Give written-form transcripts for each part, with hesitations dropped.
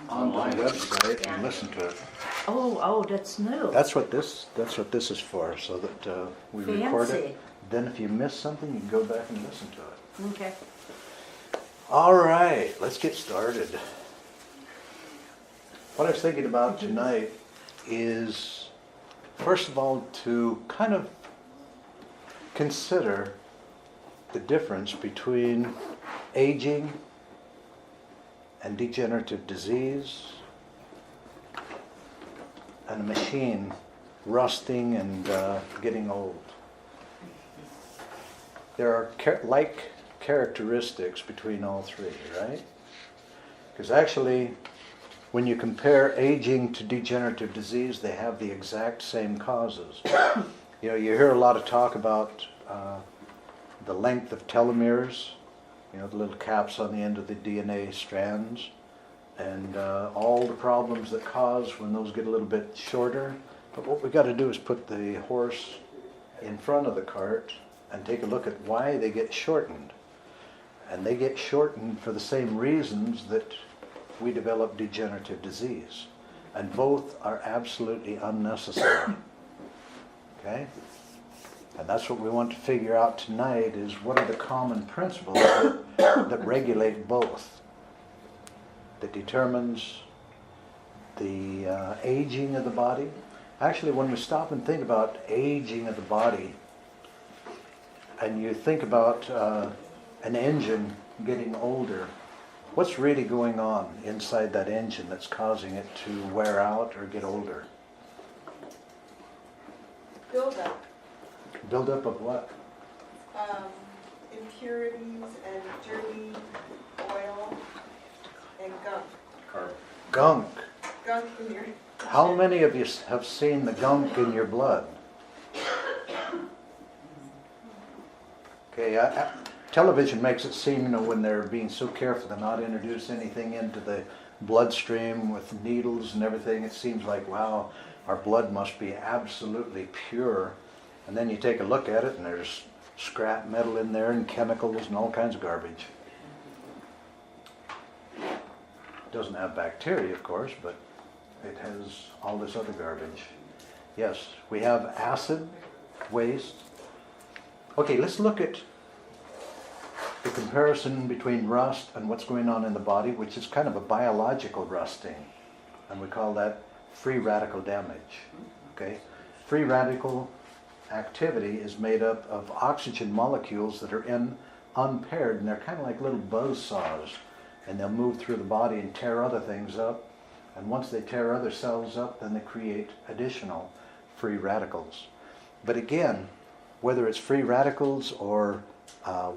online website and listen to it. Oh, that's new. That's what this is for, so that we record it. Then if you miss something, you can go back and listen to it. Okay. All right, let's get started. What I was thinking about tonight is, first of all, to kind of consider the difference between aging and degenerative disease and a machine rusting and getting old. There are like characteristics between all three, right? Because actually, when you compare aging to degenerative disease, they have the exact same causes. You know, you hear a lot of talk about the length of telomeres, you know, the little caps on the end of the DNA strands, and all the problems that cause when those get a little bit shorter. But what we got to do is put the horse in front of the cart and take a look at why they get shortened. And they get shortened for the same reasons that we develop degenerative disease. And both are absolutely unnecessary. Okay? And that's what we want to figure out tonight, is what are the common principles that regulate both, that determines the aging of the body. Actually, when we stop and think about aging of the body, and you think about an engine getting older, what's really going on inside that engine that's causing it to wear out or get older? Buildup. Buildup of what? Impurities and dirty oil and gunk. Gunk. Gunk in your... How many of you have seen the gunk in your blood? Okay, television makes it seem, you know, when they're being so careful to not introduce anything into the bloodstream with needles and everything, it seems like, wow, our blood must be absolutely pure. And then you take a look at it and there's scrap metal in there and chemicals and all kinds of garbage. It doesn't have bacteria, of course, but it has all this other garbage. Yes, we have acid, waste. Okay, let's look at the comparison between rust and what's going on in the body, which is kind of a biological rusting. And we call that free radical damage. Okay? Free radical activity is made up of oxygen molecules that are unpaired, and they're kind of like little buzz saws, and they'll move through the body and tear other things up, and once they tear other cells up, then they create additional free radicals. But again, whether it's free radicals or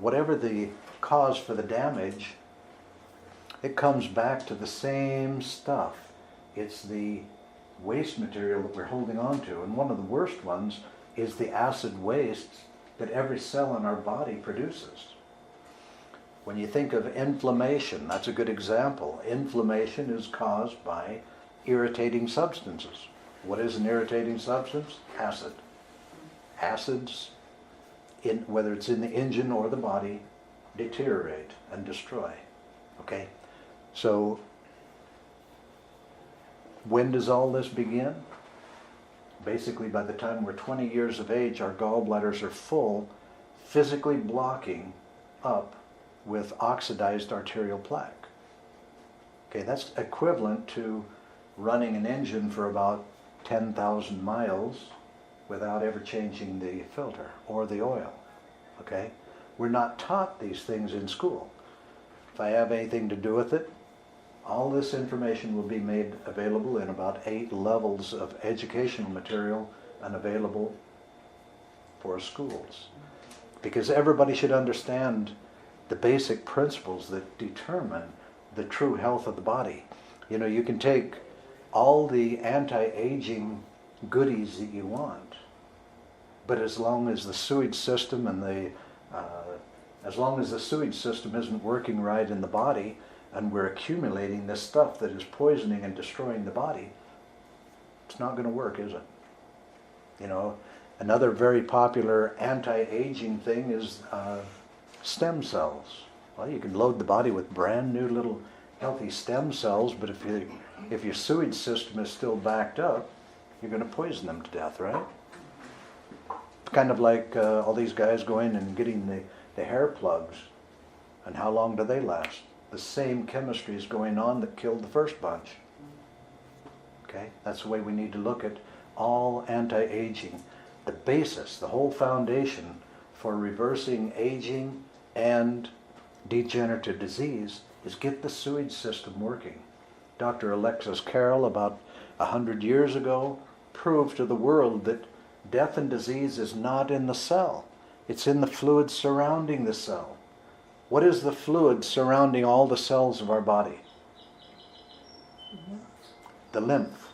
whatever the cause for the damage, it comes back to the same stuff. It's the waste material that we're holding on to, and one of the worst ones is the acid waste that every cell in our body produces. When you think of inflammation, that's a good example. Inflammation is caused by irritating substances. What is an irritating substance? Acid. Acids, whether it's in the engine or the body, deteriorate and destroy. Okay? So, when does all this begin? Basically, by the time we're 20 years of age, our gallbladders are full, physically blocking up with oxidized arterial plaque. Okay, that's equivalent to running an engine for about 10,000 miles without ever changing the filter or the oil. Okay? We're not taught these things in school. If I have anything to do with it, all this information will be made available in about 8 levels of educational material and available for schools. Because everybody should understand the basic principles that determine the true health of the body. You know, you can take all the anti-aging goodies that you want, but as long as the sewage system and as long as the sewage system isn't working right in the body, and we're accumulating this stuff that is poisoning and destroying the body, it's not going to work, is it? You know, another very popular anti-aging thing is stem cells. Well, you can load the body with brand new little healthy stem cells, but if your sewage system is still backed up, you're going to poison them to death, right? It's kind of like all these guys going and getting the hair plugs, and how long do they last? The same chemistry is going on that killed the first bunch. Okay, that's the way we need to look at all anti-aging. The basis, the whole foundation for reversing aging and degenerative disease is get the sewage system working. Dr. Alexis Carrel, about 100 years ago, proved to the world that death and disease is not in the cell. It's in the fluid surrounding the cell. What is the fluid surrounding all the cells of our body? The lymph.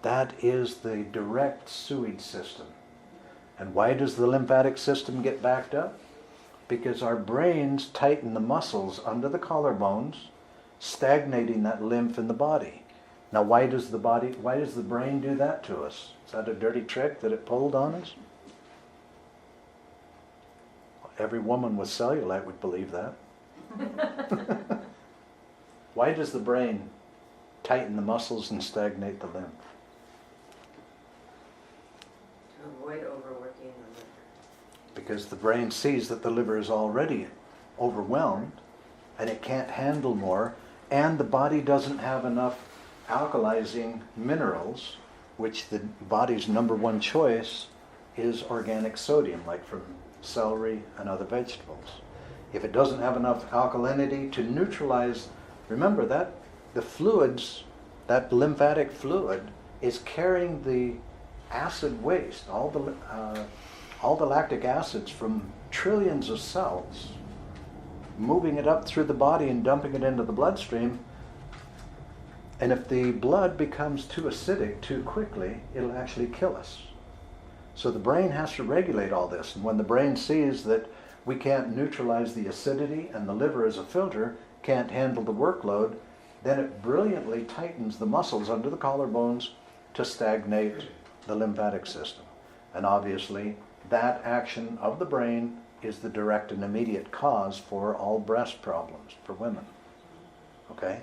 That is the direct sewage system. And why does the lymphatic system get backed up? Because our brains tighten the muscles under the collarbones, stagnating that lymph in the body. Now why does the brain do that to us? Is that a dirty trick that it pulled on us? Every woman with cellulite would believe that. Why does the brain tighten the muscles and stagnate the lymph? To avoid overworking the liver. Because the brain sees that the liver is already overwhelmed and it can't handle more, and the body doesn't have enough alkalizing minerals, which the body's number one choice is organic sodium, like from celery and other vegetables. If it doesn't have enough alkalinity to neutralize, remember that the fluids, that lymphatic fluid, is carrying the acid waste, all the lactic acids from trillions of cells, moving it up through the body and dumping it into the bloodstream. And if the blood becomes too acidic too quickly, it'll actually kill us. So the brain has to regulate all this. And when the brain sees that we can't neutralize the acidity and the liver as a filter can't handle the workload, then it brilliantly tightens the muscles under the collarbones to stagnate the lymphatic system. And obviously, that action of the brain is the direct and immediate cause for all breast problems for women. Okay?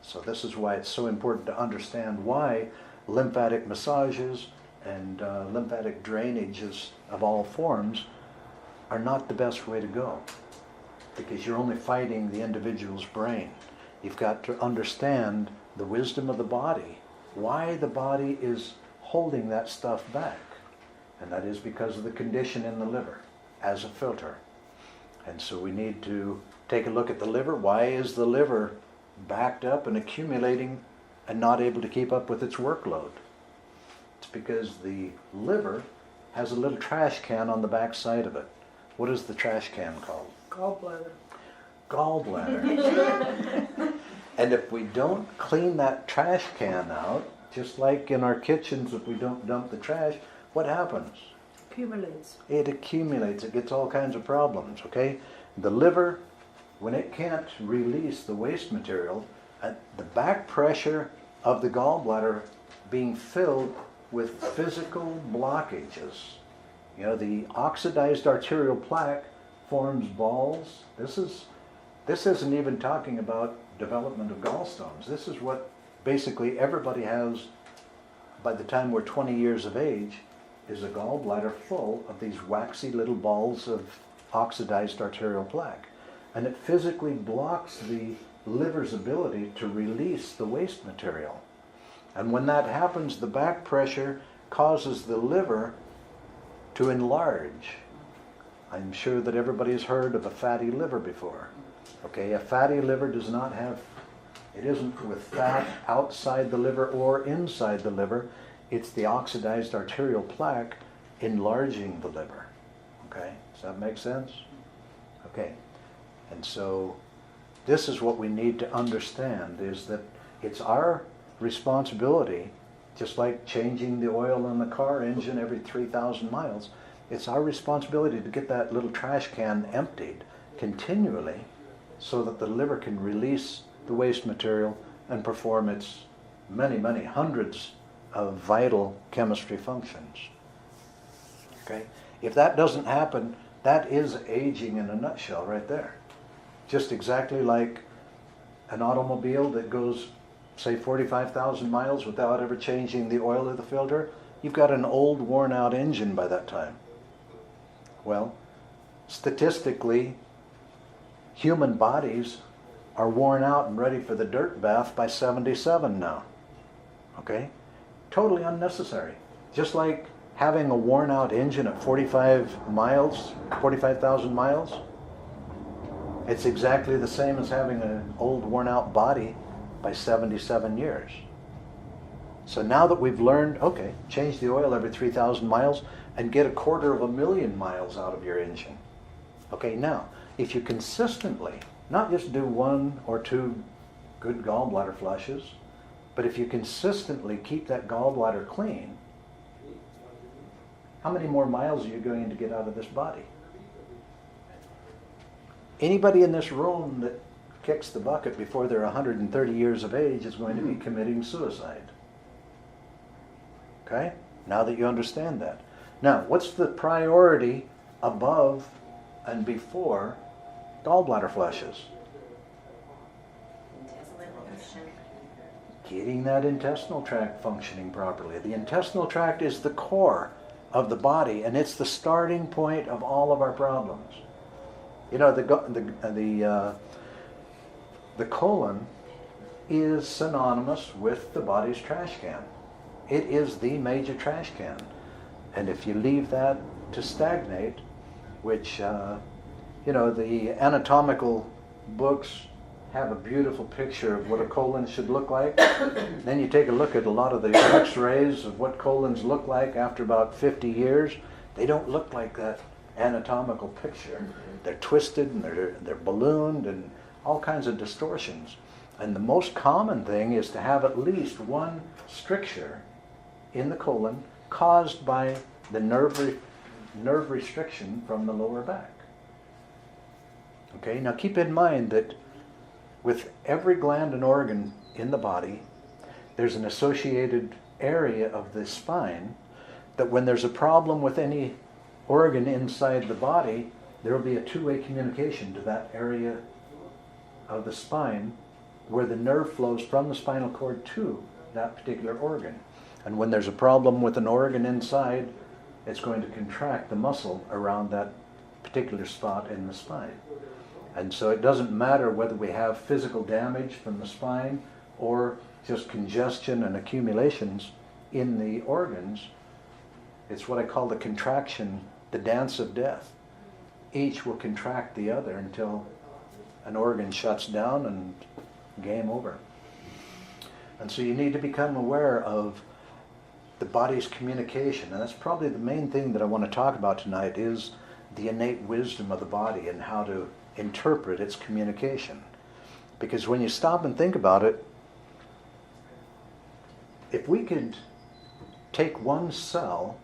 So this is why it's so important to understand why lymphatic massages and lymphatic drainages of all forms are not the best way to go, because you're only fighting the individual's brain. You've got to understand the wisdom of the body, why the body is holding that stuff back, and that is because of the condition in the liver as a filter. And so we need to take a look at the liver. Why is the liver backed up and accumulating and not able to keep up with its workload? It's because the liver has a little trash can on the back side of it. What is the trash can called? Gallbladder. Gallbladder. And if we don't clean that trash can out, just like in our kitchens, if we don't dump the trash, what happens? Accumulates. It accumulates. It gets all kinds of problems, okay? The liver, when it can't release the waste material, the back pressure of the gallbladder being filled with physical blockages. You know, the oxidized arterial plaque forms balls. This isn't even talking about development of gallstones. This is what basically everybody has by the time we're 20 years of age, is a gallbladder full of these waxy little balls of oxidized arterial plaque. And it physically blocks the liver's ability to release the waste material. And when that happens, the back pressure causes the liver to enlarge. I'm sure that everybody's heard of a fatty liver before. Okay, a fatty liver does not have, it isn't with fat outside the liver or inside the liver. It's the oxidized arterial plaque enlarging the liver. Okay, does that make sense? Okay, and so this is what we need to understand, is that it's our responsibility, just like changing the oil in the car engine every 3,000 miles, it's our responsibility to get that little trash can emptied continually so that the liver can release the waste material and perform its many, many hundreds of vital chemistry functions. Okay? If that doesn't happen, that is aging in a nutshell right there. Just exactly like an automobile that goes, say, 45,000 miles without ever changing the oil of the filter, you've got an old, worn-out engine by that time. Well, statistically, human bodies are worn out and ready for the dirt bath by 77 now. Okay? Totally unnecessary. Just like having a worn-out engine at 45,000 miles, it's exactly the same as having an old, worn-out body by 77 years. So now that we've learned, okay, change the oil every 3,000 miles and get 250,000 miles out of your engine. Okay, now, if you consistently, not just do 1 or 2 good gallbladder flushes, but if you consistently keep that gallbladder clean, how many more miles are you going to get out of this body? Anybody in this room that kicks the bucket before they're 130 years of age is going to be committing suicide. Okay? Now that you understand that. Now, what's the priority above and before gallbladder flushes? Getting that intestinal tract functioning properly. The intestinal tract is the core of the body, and it's the starting point of all of our problems. You know, the colon is synonymous with the body's trash can. It is the major trash can. And if you leave that to stagnate, which, you know, the anatomical books have a beautiful picture of what a colon should look like. Then you take a look at a lot of the x-rays of what colons look like after about 50 years. They don't look like that anatomical picture. They're twisted and they're ballooned and all kinds of distortions. And the most common thing is to have at least one stricture in the colon caused by the nerve restriction from the lower back. Okay, now keep in mind that with every gland and organ in the body, there's an associated area of the spine that when there's a problem with any organ inside the body, there will be a two-way communication to that area of the spine where the nerve flows from the spinal cord to that particular organ. And when there's a problem with an organ inside, it's going to contract the muscle around that particular spot in the spine. And so it doesn't matter whether we have physical damage from the spine or just congestion and accumulations in the organs. It's what I call the contraction, the dance of death. Each will contract the other until an organ shuts down and game over. And so you need to become aware of the body's communication. And that's probably the main thing that I want to talk about tonight is the innate wisdom of the body and how to interpret its communication. Because when you stop and think about it, if we could take one cell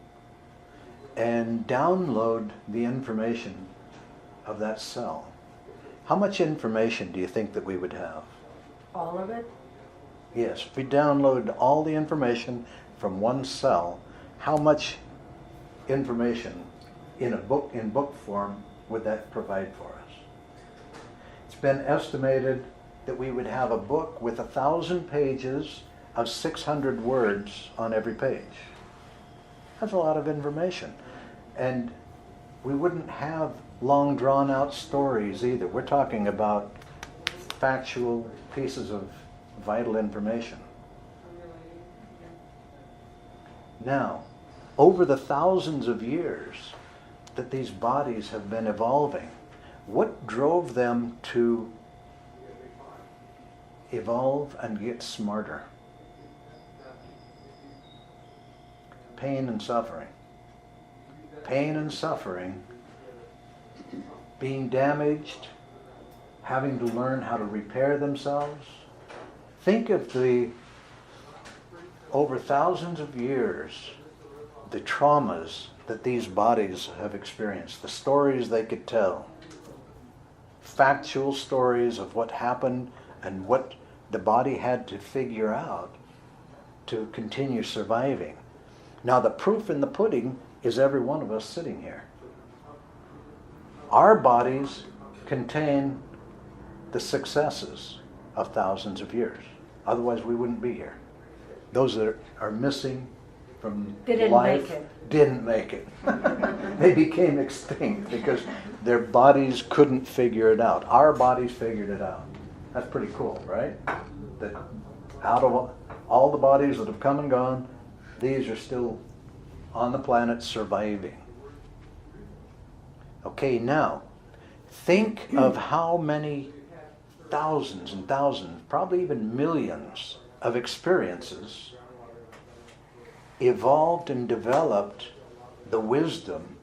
and download the information of that cell, how much information do you think that we would have? All of it? Yes, if we download all the information from one cell, how much information in book form would that provide for us? It's been estimated that we would have a book with 1,000 pages of 600 words on every page. That's a lot of information. And we wouldn't have long drawn out stories either. We're talking about factual pieces of vital information. Now, over the thousands of years that these bodies have been evolving, what drove them to evolve and get smarter? Pain and suffering. Pain and suffering, being damaged, having to learn how to repair themselves. Think of the, over thousands of years, the traumas that these bodies have experienced, the stories they could tell, factual stories of what happened and what the body had to figure out to continue surviving. Now the proof in the pudding is every one of us sitting here. Our bodies contain the successes. of thousands of years. Otherwise, we wouldn't be here. Those that are missing from They didn't life make it. didn't make it. They became extinct because their bodies couldn't figure it out. Our bodies figured it out. That's pretty cool, right? That out of all the bodies that have come and gone, these are still on the planet surviving. Okay, now, think of how many thousands and thousands, probably even millions of experiences evolved and developed the wisdom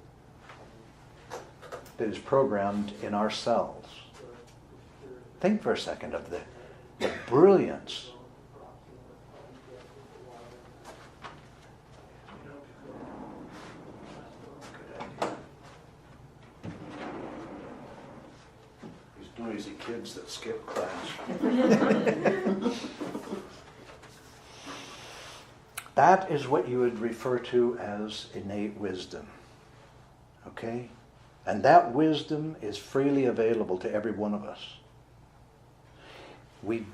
that is programmed in our cells. Think for a second of the brilliance. These noisy kids that skip class. That is what you would refer to as innate wisdom. Okay? And that wisdom is freely available to every one of us. We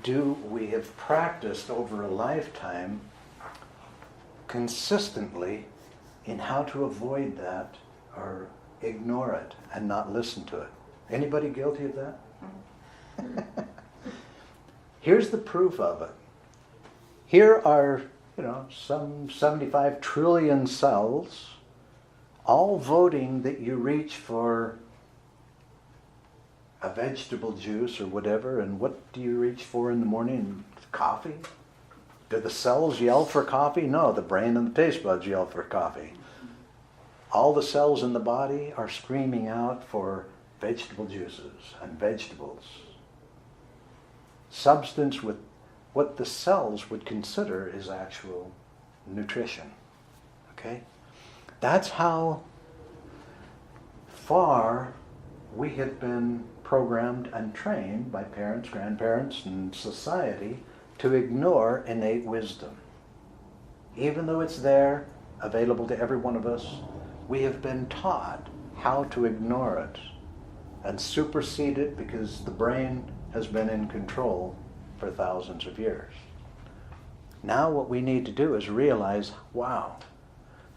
have practiced over a lifetime consistently in how to avoid that or ignore it and not listen to it. Anybody guilty of that? Here's the proof of it. Here are, some 75 trillion cells, all voting that you reach for a vegetable juice or whatever, and what do you reach for in the morning? Coffee? Do the cells yell for coffee? No, the brain and the taste buds yell for coffee. All the cells in the body are screaming out for vegetable juices and vegetables. Substance with what the cells would consider is actual nutrition. Okay? That's how far we have been programmed and trained by parents, grandparents, and society to ignore innate wisdom. Even though it's there, available to every one of us, we have been taught how to ignore it and supersede it because the brain has been in control for thousands of years. Now what we need to do is realize, wow,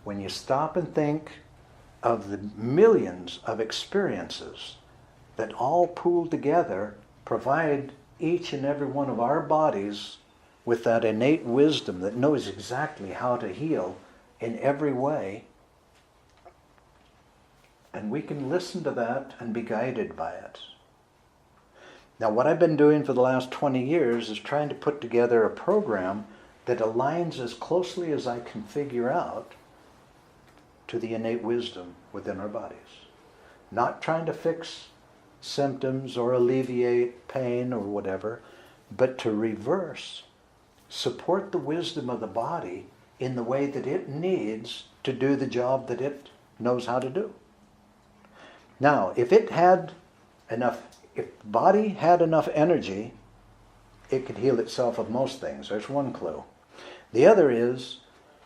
when you stop and think of the millions of experiences that all pooled together provide each and every one of our bodies with that innate wisdom that knows exactly how to heal in every way. And we can listen to that and be guided by it. Now, what I've been doing for the last 20 years is trying to put together a program that aligns as closely as I can figure out to the innate wisdom within our bodies. Not trying to fix symptoms or alleviate pain or whatever, but to reverse, support the wisdom of the body in the way that it needs to do the job that it knows how to do. Now, if the body had enough energy, it could heal itself of most things. There's one clue. The other is,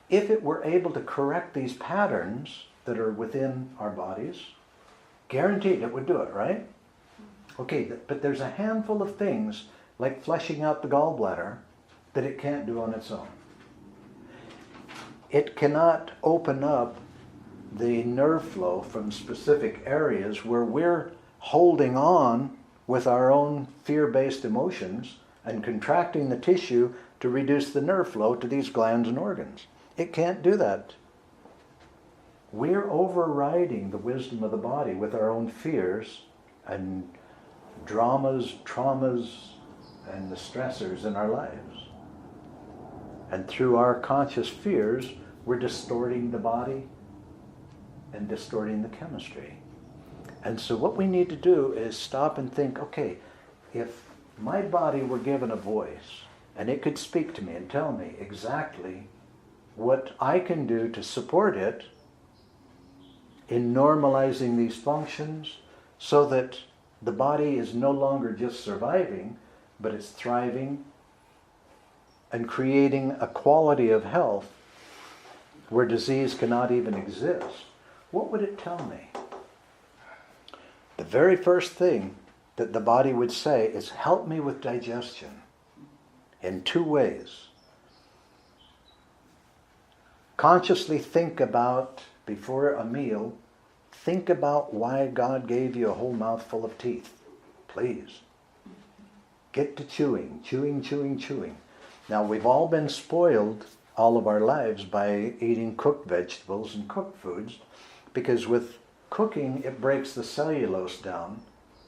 if it were able to correct these patterns that are within our bodies, guaranteed it would do it, right? Okay, but there's a handful of things, like flushing out the gallbladder, that it can't do on its own. It cannot open up the nerve flow from specific areas where we're holding on with our own fear-based emotions and contracting the tissue to reduce the nerve flow to these glands and organs. It can't do that. We're overriding the wisdom of the body with our own fears and dramas, traumas, and the stressors in our lives. And through our conscious fears, we're distorting the body and distorting the chemistry. And so what we need to do is stop and think, okay, if my body were given a voice and it could speak to me and tell me exactly what I can do to support it in normalizing these functions so that the body is no longer just surviving, but it's thriving and creating a quality of health where disease cannot even exist, what would it tell me? The very first thing that the body would say is, help me with digestion. in 2 ways. Consciously think about, before a meal, think about why God gave you a whole mouthful of teeth. Please. Get to chewing, chewing, chewing, chewing. Now, we've all been spoiled all of our lives by eating cooked vegetables and cooked foods, because with cooking, it breaks the cellulose down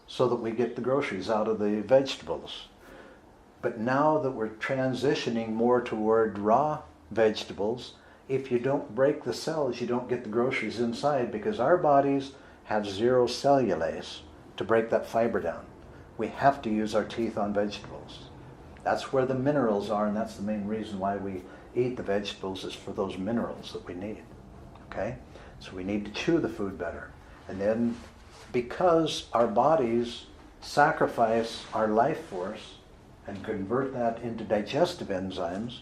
so that we get the groceries out of the vegetables. But now that we're transitioning more toward raw vegetables, if you don't break the cells, you don't get the groceries inside, because our bodies have 0 cellulase to break that fiber down. We have to use our teeth on vegetables. That's where the minerals are, and that's the main reason why we eat the vegetables, is for those minerals that we need. Okay? So we need to chew the food better. And then, because our bodies sacrifice our life force and convert that into digestive enzymes,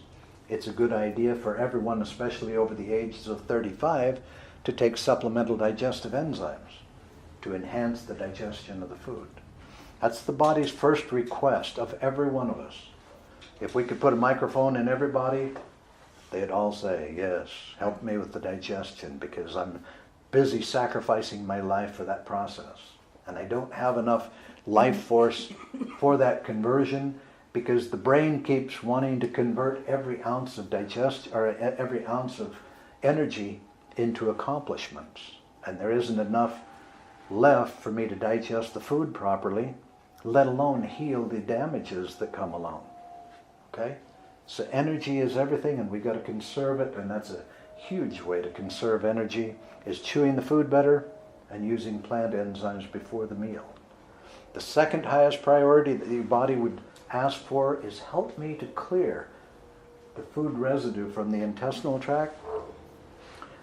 it's a good idea for everyone, especially over the ages of 35, to take supplemental digestive enzymes to enhance the digestion of the food. That's the body's first request of every one of us. If we could put a microphone in everybody, they'd all say, yes, help me with the digestion, because I'm busy sacrificing my life for that process. And I don't have enough life force for that conversion, because the brain keeps wanting to convert every ounce of digestion, or every ounce of energy, into accomplishments. And there isn't enough left for me to digest the food properly, let alone heal the damages that come along. Okay? So energy is everything, and we've got to conserve it, and that's a huge way to conserve energy, is chewing the food better and using plant enzymes before the meal. The second highest priority that your body would ask for is, help me to clear the food residue from the intestinal tract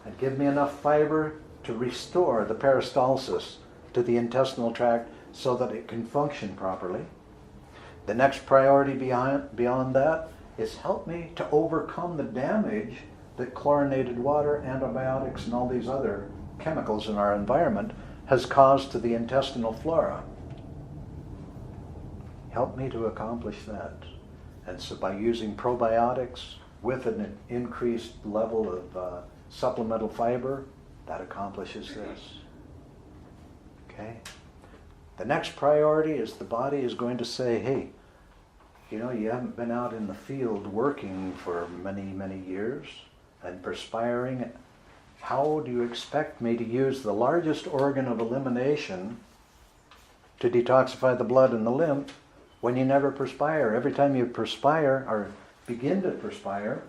and give me enough fiber to restore the peristalsis to the intestinal tract so that it can function properly. The next priority beyond that is, help me to overcome the damage that chlorinated water, antibiotics, and all these other chemicals in our environment has caused to the intestinal flora. Help me to accomplish that. And so by using probiotics with an increased level of supplemental fiber, that accomplishes this. Okay? The next priority is, the body is going to say, hey, you know, you haven't been out in the field working for many, many years and perspiring. How do you expect me to use the largest organ of elimination to detoxify the blood and the lymph when you never perspire? Every time you perspire, or begin to perspire,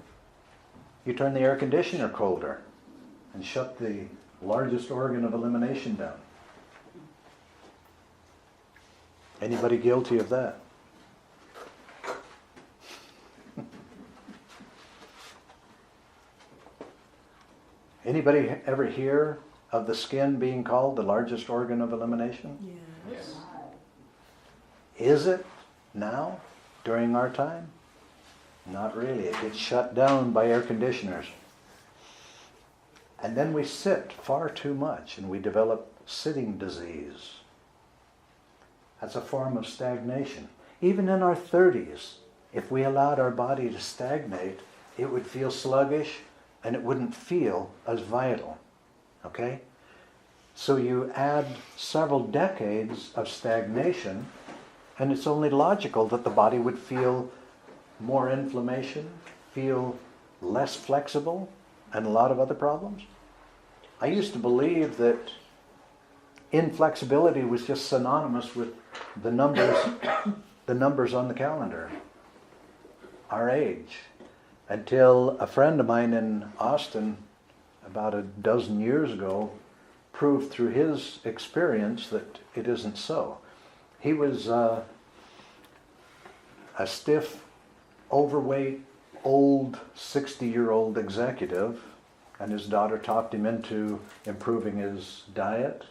you turn the air conditioner colder and shut the largest organ of elimination down. Anybody guilty of that? Anybody ever hear of the skin being called the largest organ of elimination? Yes. Is it now, during our time? Not really. It gets shut down by air conditioners. And then we sit far too much and we develop sitting disease. That's a form of stagnation. Even in our 30s, if we allowed our body to stagnate, it would feel sluggish and it wouldn't feel as vital. Okay? So you add several decades of stagnation, and it's only logical that the body would feel more inflammation, feel less flexible, and a lot of other problems. I used to believe that inflexibility was just synonymous with the numbers on the calendar, our age, until a friend of mine in Austin about a dozen years ago proved through his experience that it isn't so. He was a stiff, overweight, old 60-year-old executive, and his daughter talked him into improving his diet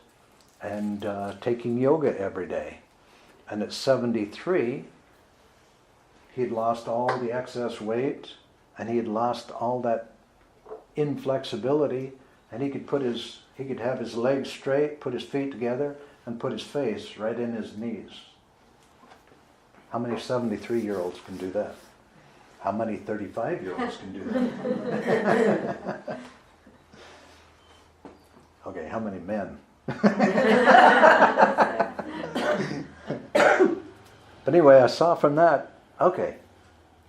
and taking yoga every day. And at 73, he'd lost all the excess weight, and he had lost all that inflexibility, and he could have his legs straight, put his feet together, and put his face right in his knees. How many 73-year-olds can do that? How many 35-year-olds can do that? Okay, how many men? But anyway, I saw from that, okay,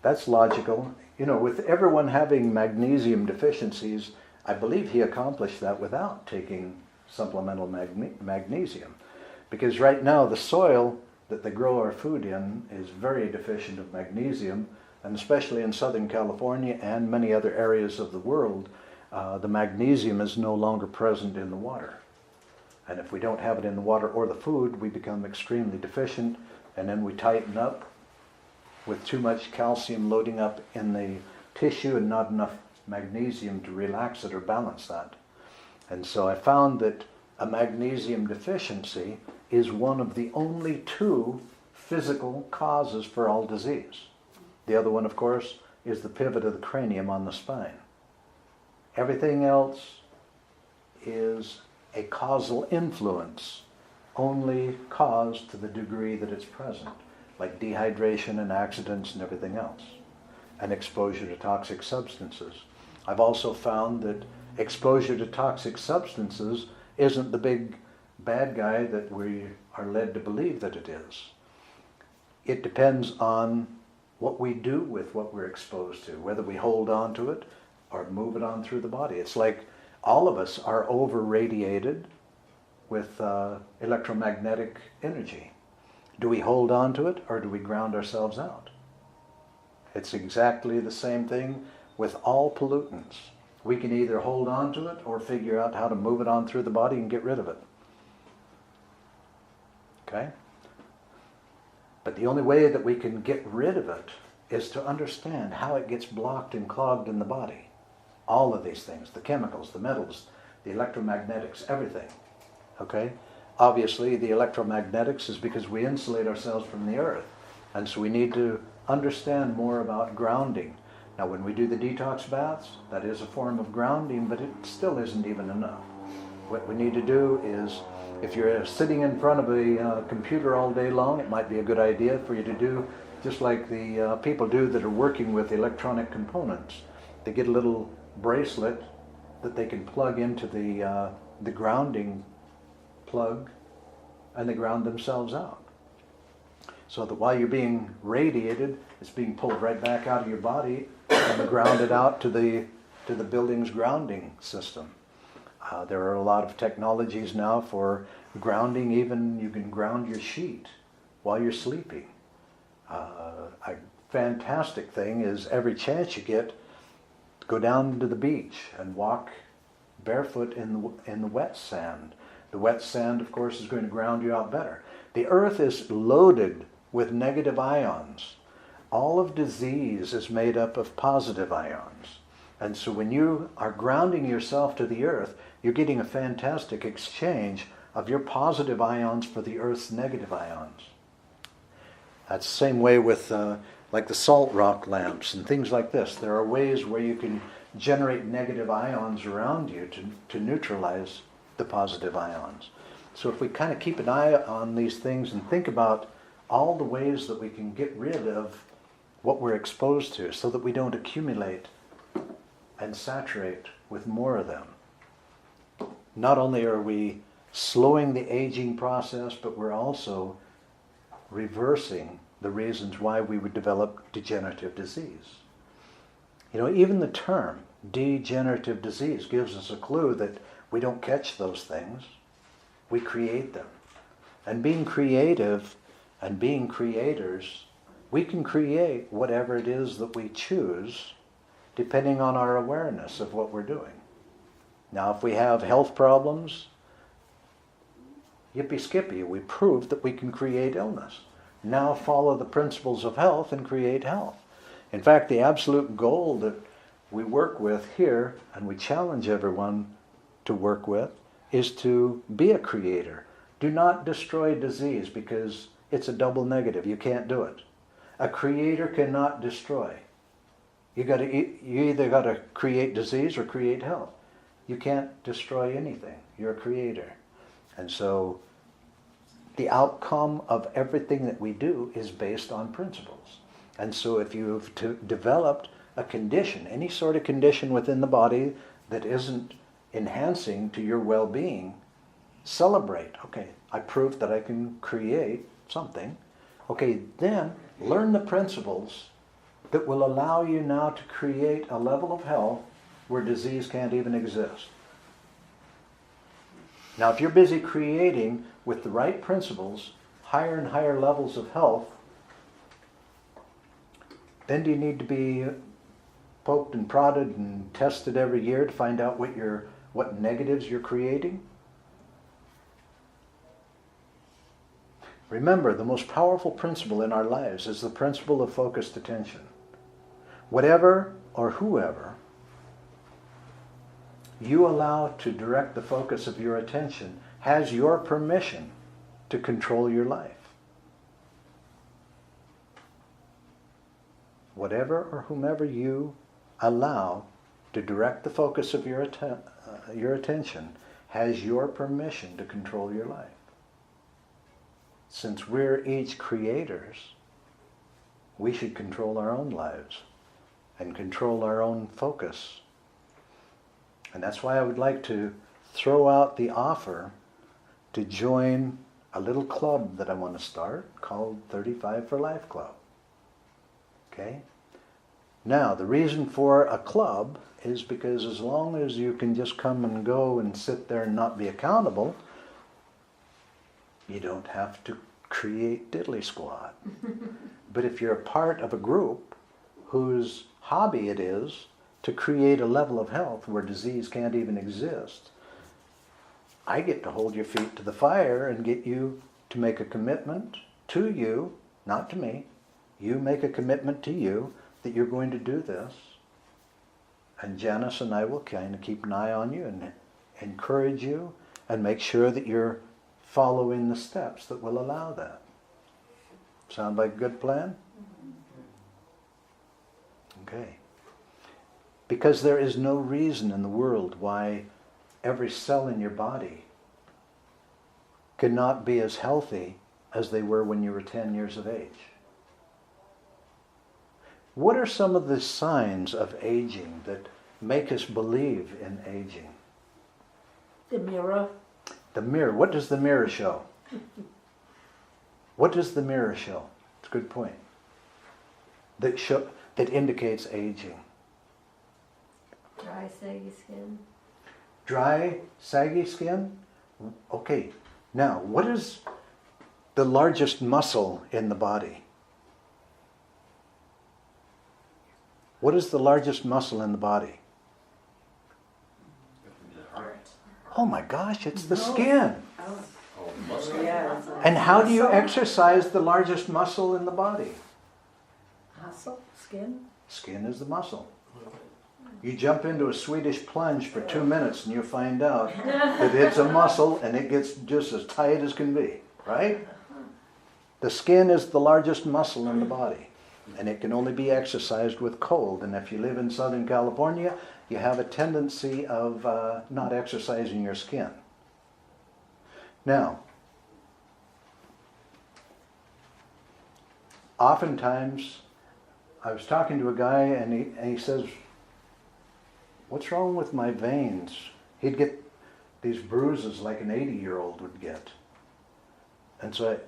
that's logical. You know, with everyone having magnesium deficiencies, I believe he accomplished that without taking supplemental magnesium. Because right now the soil that they grow our food in is very deficient of magnesium, and especially in Southern California and many other areas of the world, the magnesium is no longer present in the water. And if we don't have it in the water or the food, we become extremely deficient, and then we tighten up with too much calcium loading up in the tissue and not enough magnesium to relax it or balance that. And so I found that a magnesium deficiency is one of the only two physical causes for all disease. The other one, of course, is the pivot of the cranium on the spine. Everything else is a causal influence, only caused to the degree that it's present, like dehydration and accidents and everything else, and exposure to toxic substances. I've also found that exposure to toxic substances isn't the big bad guy that we are led to believe that it is. It depends on what we do with what we're exposed to, whether we hold on to it or move it on through the body. It's like all of us are over-radiated with electromagnetic energy. Do we hold on to it or do we ground ourselves out? It's exactly the same thing with all pollutants. We can either hold on to it or figure out how to move it on through the body and get rid of it. Okay? But the only way that we can get rid of it is to understand how it gets blocked and clogged in the body. All of these things, the chemicals, the metals, the electromagnetics, everything. Okay? Obviously, the electromagnetics is because we insulate ourselves from the earth. And so we need to understand more about grounding. Now, when we do the detox baths, that is a form of grounding, but it still isn't even enough. What we need to do is, if you're sitting in front of a computer all day long, it might be a good idea for you to do just like the people do that are working with electronic components. They get a little bracelet that they can plug into the grounding plug, and they ground themselves out. So that while you're being radiated, it's being pulled right back out of your body and grounded out to the building's grounding system. There are a lot of technologies now for grounding. Even you can ground your sheet while you're sleeping. A fantastic thing is every chance you get, go down to the beach and walk barefoot in the wet sand. The wet sand, of course, is going to ground you out better. The earth is loaded with negative ions. All of disease is made up of positive ions. And so when you are grounding yourself to the earth, you're getting a fantastic exchange of your positive ions for the earth's negative ions. That's the same way with like the salt rock lamps and things like this. There are ways where you can generate negative ions around you to neutralize the positive ions. So if we kind of keep an eye on these things and think about all the ways that we can get rid of what we're exposed to so that we don't accumulate and saturate with more of them. Not only are we slowing the aging process, but we're also reversing the reasons why we would develop degenerative disease. You know, even the term degenerative disease gives us a clue that we don't catch those things, we create them. And being creative and being creators, we can create whatever it is that we choose depending on our awareness of what we're doing. Now, if we have health problems, yippee skippy, we proved that we can create illness. Now follow the principles of health and create health. In fact, the absolute goal that we work with here, and we challenge everyone to work with, is to be a creator. Do not destroy disease, because it's a double negative. You can't do it. A creator cannot destroy. You either got to create disease or create health. You can't destroy anything. You're a creator. And so the outcome of everything that we do is based on principles. And so if you've developed a condition, any sort of condition within the body that isn't enhancing to your well-being, celebrate. Okay, I proved that I can create something. Okay, then learn the principles that will allow you now to create a level of health where disease can't even exist. Now, if you're busy creating with the right principles higher and higher levels of health, then do you need to be poked and prodded and tested every year to find out what negatives you're creating? Remember, the most powerful principle in our lives is the principle of focused attention. Whatever or whoever you allow to direct the focus of your attention has your permission to control your life. Whatever or whomever you allow to direct the focus of your attention has your permission to control your life. Since we're each creators, we should control our own lives and control our own focus. And that's why I would like to throw out the offer to join a little club that I want to start called 35 for Life Club. Okay? Now, the reason for a club is because as long as you can just come and go and sit there and not be accountable, you don't have to create diddly squat. But if you're a part of a group whose hobby it is to create a level of health where disease can't even exist, I get to hold your feet to the fire and get you to make a commitment to you, not to me. You make a commitment to you that you're going to do this. And Janice and I will kind of keep an eye on you and encourage you and make sure that you're following the steps that will allow that. Sound like a good plan? Okay. Because there is no reason in the world why every cell in your body cannot be as healthy as they were when you were 10 years of age. What are some of the signs of aging that make us believe in aging? The mirror. The mirror. What does the mirror show? What does the mirror show? It's a good point. That indicates aging. Dry, saggy skin. Dry, saggy skin? Okay. Now, what is the largest muscle in the body? What is the largest muscle in the body? Oh my gosh, it's the skin. Yeah. And how do you exercise the largest muscle in the body? Muscle, skin. Skin is the muscle. You jump into a Swedish plunge for 2 minutes and you find out that it's a muscle and it gets just as tight as can be, right? The skin is the largest muscle in the body and it can only be exercised with cold. And if you live in Southern California, you have a tendency of not exercising your skin. Now, oftentimes, I was talking to a guy and he says, "What's wrong with my veins?" He'd get these bruises like an 80-year-old would get. And so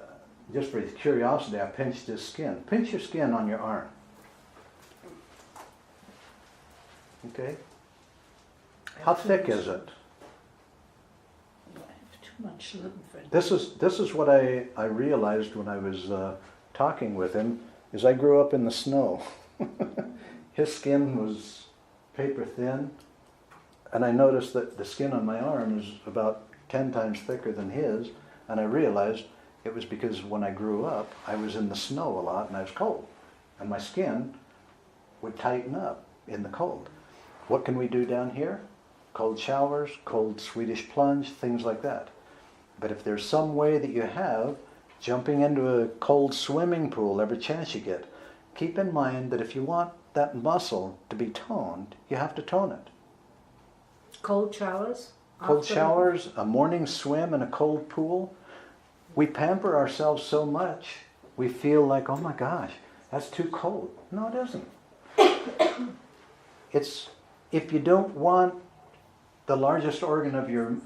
just for curiosity, I pinched his skin. Pinch your skin on your arm. Okay? How thick is it? I have too much lymph. This is what I realized when I was talking with him, is I grew up in the snow. His skin was paper thin, and I noticed that the skin on my arm is about 10 times thicker than his, and I realized it was because when I grew up, I was in the snow a lot and I was cold, and my skin would tighten up in the cold. What can we do down here? Cold showers, cold Swedish plunge, things like that. But if there's some way that you have, jumping into a cold swimming pool every chance you get, keep in mind that if you want that muscle to be toned, you have to tone it. Cold showers. Cold After- showers, a morning swim in a cold pool. We pamper ourselves so much, we feel like, oh my gosh, That's too cold. No, it isn't. It's, if you don't want the largest organ of your,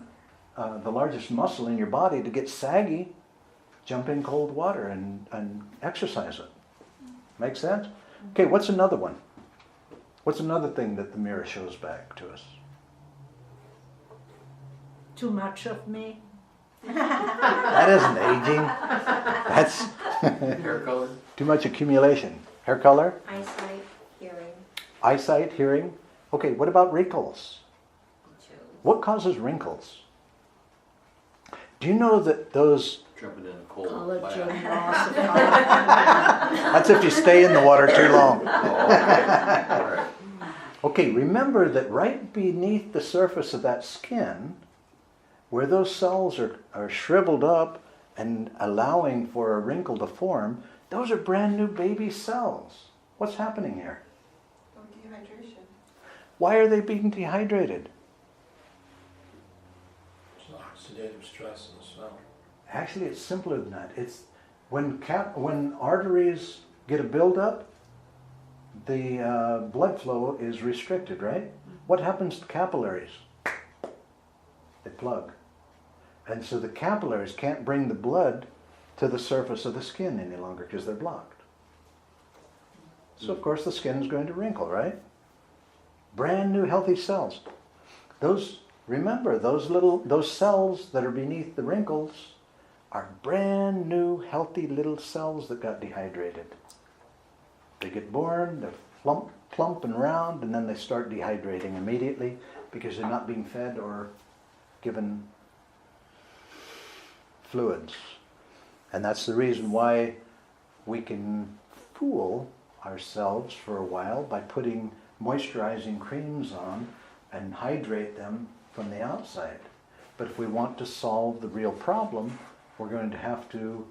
the largest muscle in your body to get saggy, jump in cold water and exercise it. Make sense? Okay, what's another one? What's another thing that the mirror shows back to us? Too much of me. That isn't aging. That's Hair color? too much accumulation. Hair color, Eyesight, hearing, eyesight, hearing. Okay, what about wrinkles? What causes wrinkles? Do you know that those... jumping in a cold Collagen, bath. loss of collagen. That's if you stay in the water too long. Oh, okay. All right. Okay, remember that right beneath the surface of that skin, where those cells are shriveled up and allowing for a wrinkle to form, those are brand new baby cells. What's happening here? Oh, dehydration. Why are they being dehydrated? It's oxidative stress in the cell. Actually, it's simpler than that. It's when arteries get a buildup, the blood flow is restricted, right? What happens to capillaries? They plug. And so the capillaries can't bring the blood to the surface of the skin any longer because they're blocked. So of course the skin is going to wrinkle, right? Brand new healthy cells. Remember, those cells that are beneath the wrinkles are brand new healthy little cells that got dehydrated. They get born, they're plump and round, and then they start dehydrating immediately because they're not being fed or given fluids. And that's the reason why we can fool ourselves for a while by putting moisturizing creams on and hydrate them from the outside. But if we want to solve the real problem, we're going to have to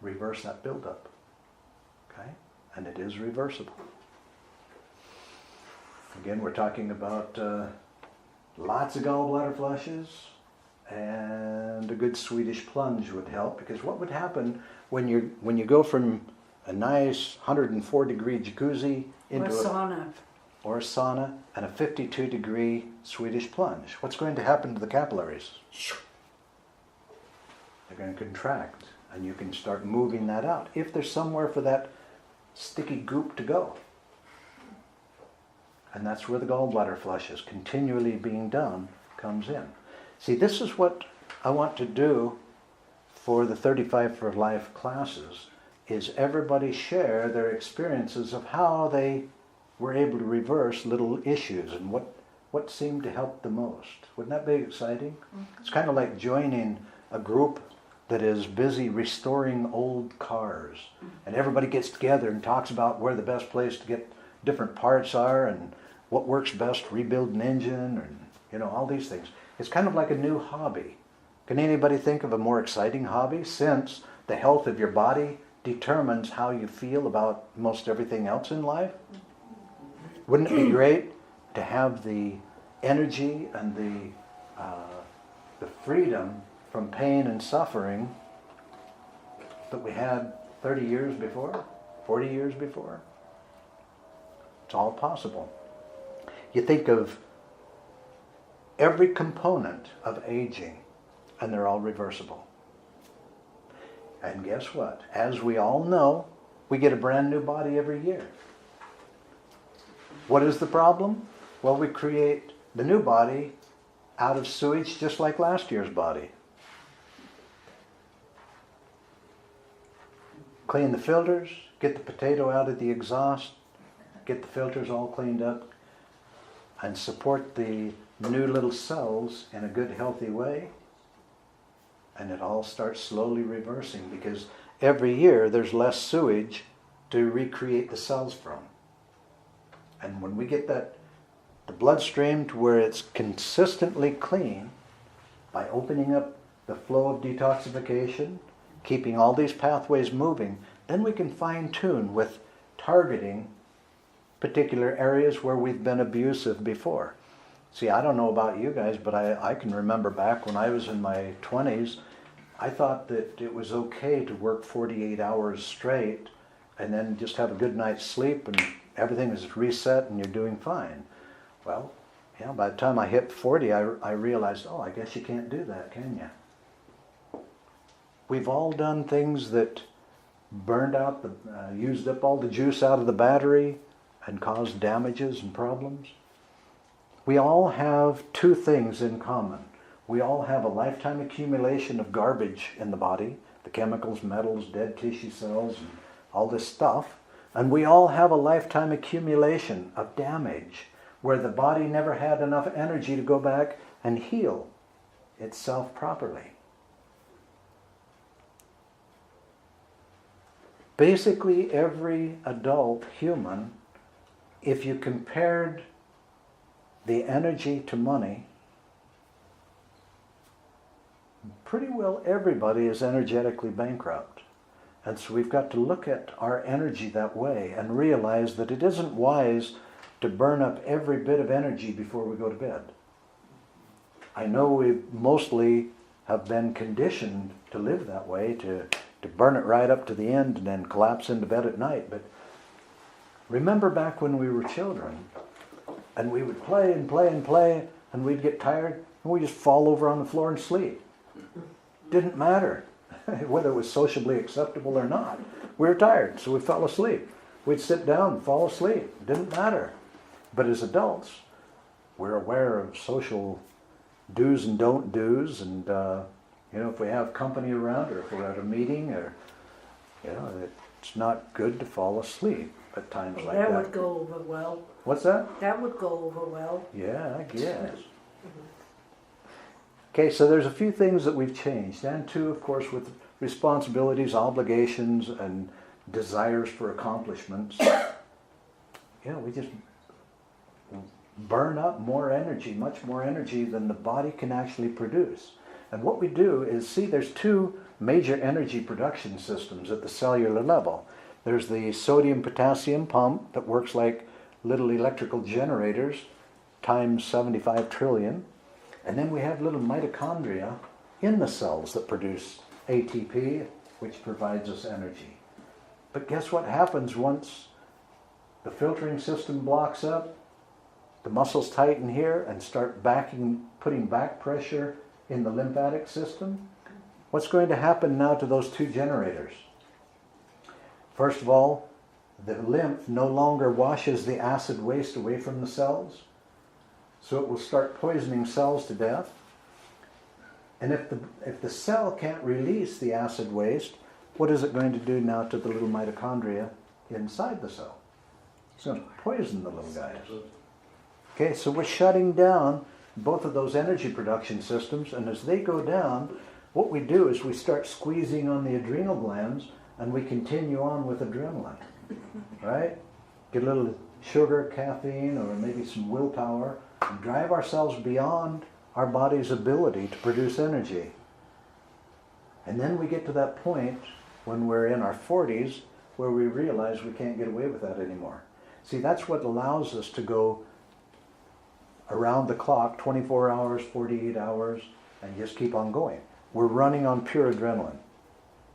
reverse that buildup. Okay? And it is reversible. Again, we're talking about lots of gallbladder flushes, and a good Swedish plunge would help, because what would happen when you go from a nice 104-degree jacuzzi into Or a sauna and a 52-degree Swedish plunge? What's going to happen to the capillaries? They're going to contract, and you can start moving that out if there's somewhere for that sticky goop to go. And that's where the gallbladder flushes continually being done comes in. See, this is what I want to do for the 35 for Life classes, is everybody share their experiences of how they were able to reverse little issues and what seemed to help the most. Wouldn't that be exciting? Mm-hmm. It's kind of like joining a group that is busy restoring old cars. And everybody gets together and talks about where the best place to get different parts are and what works best to rebuild an engine, and all these things. It's kind of like a new hobby. Can anybody think of a more exciting hobby, since the health of your body determines how you feel about most everything else in life? Wouldn't it be great to have the energy and the freedom from pain and suffering that we had 30 years before, 40 years before? It's all possible. You think of every component of aging, and they're all reversible. And guess what? As we all know, we get a brand new body every year. What is the problem? Well, we create the new body out of sewage just like last year's body. Clean the filters, get the potato out of the exhaust, get the filters all cleaned up, and support the new little cells in a good, healthy way. And it all starts slowly reversing, because every year there's less sewage to recreate the cells from. And when we get the bloodstream to where it's consistently clean, by opening up the flow of detoxification, keeping all these pathways moving, then we can fine-tune with targeting particular areas where we've been abusive before. See, I don't know about you guys, but I can remember back when I was in my 20s, I thought that it was okay to work 48 hours straight and then just have a good night's sleep and everything is reset and you're doing fine. Well, yeah, by the time I hit 40, I realized, oh, I guess you can't do that, can you? We've all done things that burned out, used up all the juice out of the battery and caused damages and problems. We all have two things in common. We all have a lifetime accumulation of garbage in the body, the chemicals, metals, dead tissue cells, and all this stuff. And we all have a lifetime accumulation of damage where the body never had enough energy to go back and heal itself properly. Basically, every adult human, if you compared the energy to money, pretty well everybody is energetically bankrupt. And so we've got to look at our energy that way and realize that it isn't wise to burn up every bit of energy before we go to bed. I know we mostly have been conditioned to live that way, to burn it right up to the end and then collapse into bed at night. But remember back when we were children and we would play and play and play and we'd get tired and we'd just fall over on the floor and sleep. Didn't matter whether it was sociably acceptable or not. We were tired, so we fell asleep. We'd sit down and fall asleep. Didn't matter. But as adults, we're aware of social do's and don't do's, and if we have company around, or if we're at a meeting, or it's not good to fall asleep at times like that. That would go over well. What's that? That would go over well. Yeah, I guess. Okay, so there's a few things that we've changed, and too, of course, with responsibilities, obligations, and desires for accomplishments. We just burn up more energy, much more energy than the body can actually produce. And what we do is, see, there's two major energy production systems at the cellular level. There's the sodium-potassium pump that works like little electrical generators times 75 trillion. And then we have little mitochondria in the cells that produce ATP, which provides us energy. But guess what happens once the filtering system blocks up, the muscles tighten here and start putting back pressure in the lymphatic system? What's going to happen now to those two generators? First of all, the lymph no longer washes the acid waste away from the cells, so it will start poisoning cells to death. And if the cell can't release the acid waste, what is it going to do now to the little mitochondria inside the cell? It's going to poison the little guys. Okay, so we're shutting down both of those energy production systems, and as they go down, what we do is we start squeezing on the adrenal glands and we continue on with adrenaline, right? Get a little sugar, caffeine, or maybe some willpower, and drive ourselves beyond our body's ability to produce energy. And then we get to that point when we're in our 40s where we realize we can't get away with that anymore. See, that's what allows us to go around the clock, 24 hours, 48 hours, and just keep on going. We're running on pure adrenaline.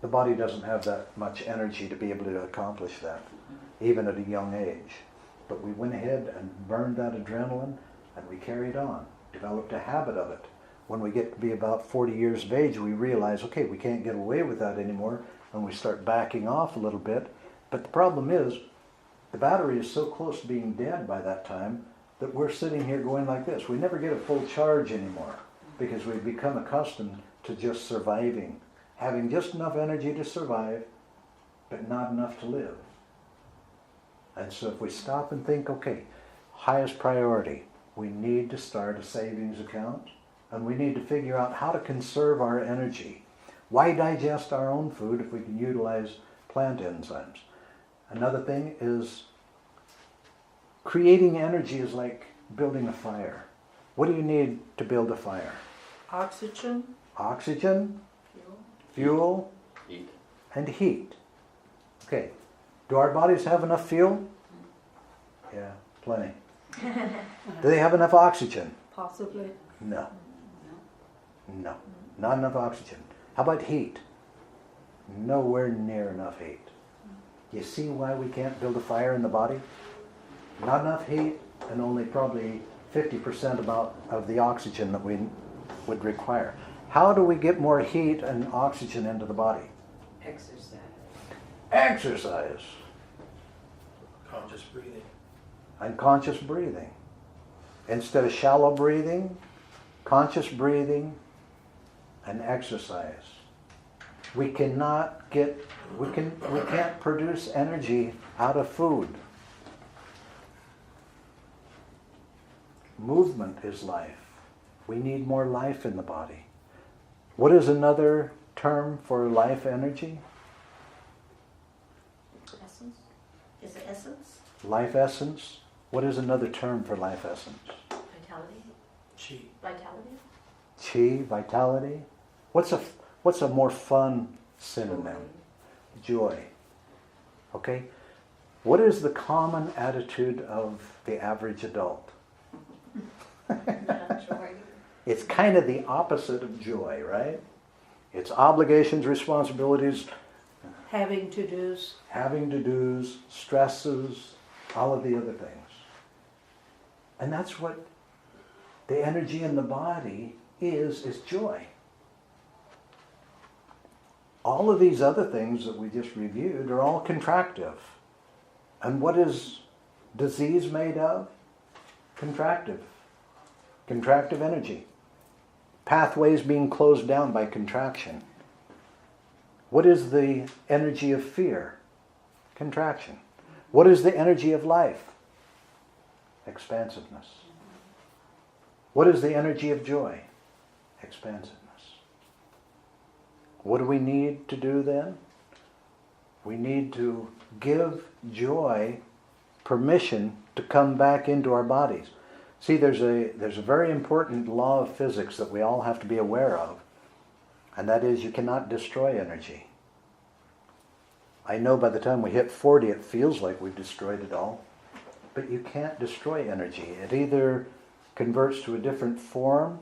The body doesn't have that much energy to be able to accomplish that, even at a young age. But we went ahead and burned that adrenaline, and we carried on, developed a habit of it. When we get to be about 40 years of age, we realize, okay, we can't get away with that anymore, and we start backing off a little bit. But the problem is, the battery is so close to being dead by that time that we're sitting here going like this. We never get a full charge anymore because we've become accustomed to just surviving, having just enough energy to survive, but not enough to live. And so if we stop and think, okay, highest priority, we need to start a savings account, and we need to figure out how to conserve our energy. Why digest our own food if we can utilize plant enzymes? Another thing is creating energy is like building a fire. What do you need to build a fire? Oxygen. Oxygen, fuel, Eat. and heat. Okay, do our bodies have enough fuel? Yeah, plenty. Do they have enough oxygen? Possibly. No. No, not enough oxygen. How about heat? Nowhere near enough heat. You see why we can't build a fire in the body? Not enough heat and only probably 50% of the oxygen that we would require. How do we get more heat and oxygen into the body? Exercise. Exercise. Conscious breathing. And conscious breathing. Instead of shallow breathing, conscious breathing and exercise. We can't produce energy out of food. Movement is life. We need more life in the body. What is another term for life energy? Essence? Is it essence? Life essence. What is another term for life essence? Vitality? Chi. Vitality? Chi, vitality. What's a more fun synonym? Joy. Okay? What is the common attitude of the average adult? Not joy. It's kind of the opposite of joy, right? It's obligations, responsibilities, Having to-dos. having to-dos, stresses, all of the other things. And that's what the energy in the body is joy. All of these other things that we just reviewed are all contractive. And what is disease made of? Contractive. Contractive energy. Pathways being closed down by contraction. What is the energy of fear? Contraction. What is the energy of life? Expansiveness. What is the energy of joy? Expansiveness. What do we need to do then? We need to give joy permission to come back into our bodies. See, there's a very important law of physics that we all have to be aware of, and that is you cannot destroy energy. I know by the time we hit 40 it feels like we've destroyed it all, but you can't destroy energy. It either converts to a different form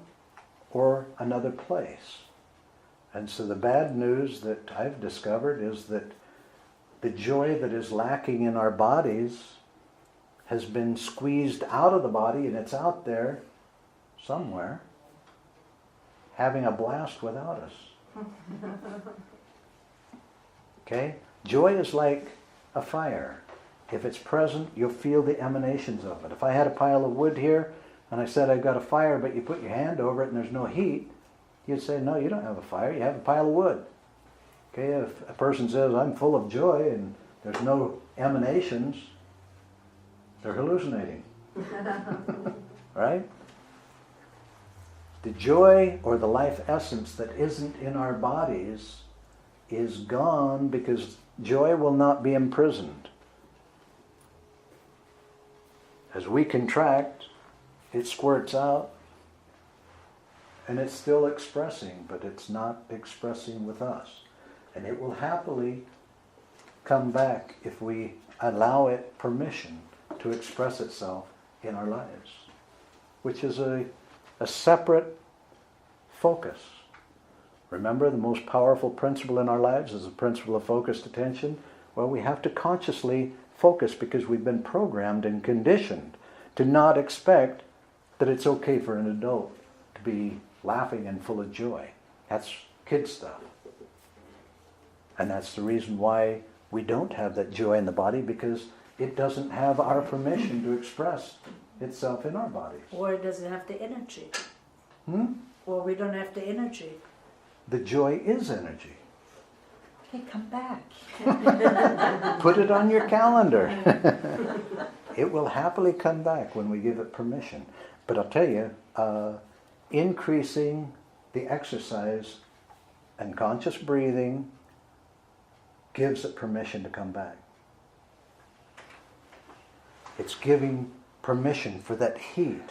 or another place. And so the bad news that I've discovered is that the joy that is lacking in our bodies has been squeezed out of the body, and it's out there somewhere having a blast without us. Okay? Joy is like a fire. If it's present, you'll feel the emanations of it. If I had a pile of wood here and I said I've got a fire, but you put your hand over it and there's no heat, you'd say, no, you don't have a fire, you have a pile of wood. Okay? If a person says, I'm full of joy and there's no emanations, they're hallucinating. Right? The joy or the life essence that isn't in our bodies is gone because joy will not be imprisoned. As we contract, it squirts out and it's still expressing, but it's not expressing with us. And it will happily come back if we allow it permission to express itself in our lives, which is a separate focus. Remember, the most powerful principle in our lives is the principle of focused attention. Well, we have to consciously focus because we've been programmed and conditioned to not expect that it's okay for an adult to be laughing and full of joy. That's kid stuff. And that's the reason why we don't have that joy in the body, because it doesn't have our permission to express itself in our bodies. Or it doesn't have the energy. Hmm? Or we don't have the energy. The joy is energy. Okay, come back. Put it on your calendar. It will happily come back when we give it permission. But I'll tell you, increasing the exercise and conscious breathing gives it permission to come back. It's giving permission for that heat,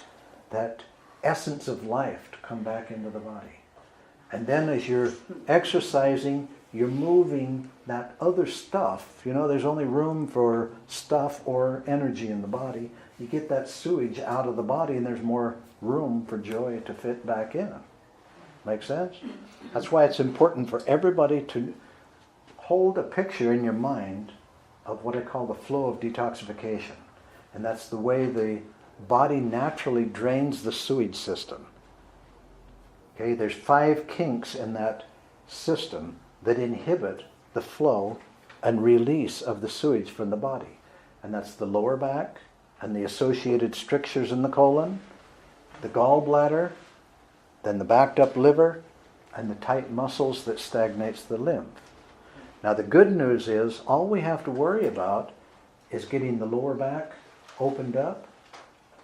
that essence of life to come back into the body. And then as you're exercising, you're moving that other stuff. You know, there's only room for stuff or energy in the body. You get that sewage out of the body and there's more room for joy to fit back in. Make sense? That's why it's important for everybody to hold a picture in your mind of what I call the flow of detoxification. And that's the way the body naturally drains the sewage system. Okay, there's 5 kinks in that system that inhibit the flow and release of the sewage from the body. And that's the lower back and the associated strictures in the colon, the gallbladder, then the backed up liver, and the tight muscles that stagnates the lymph. Now the good news is all we have to worry about is getting the lower back opened up,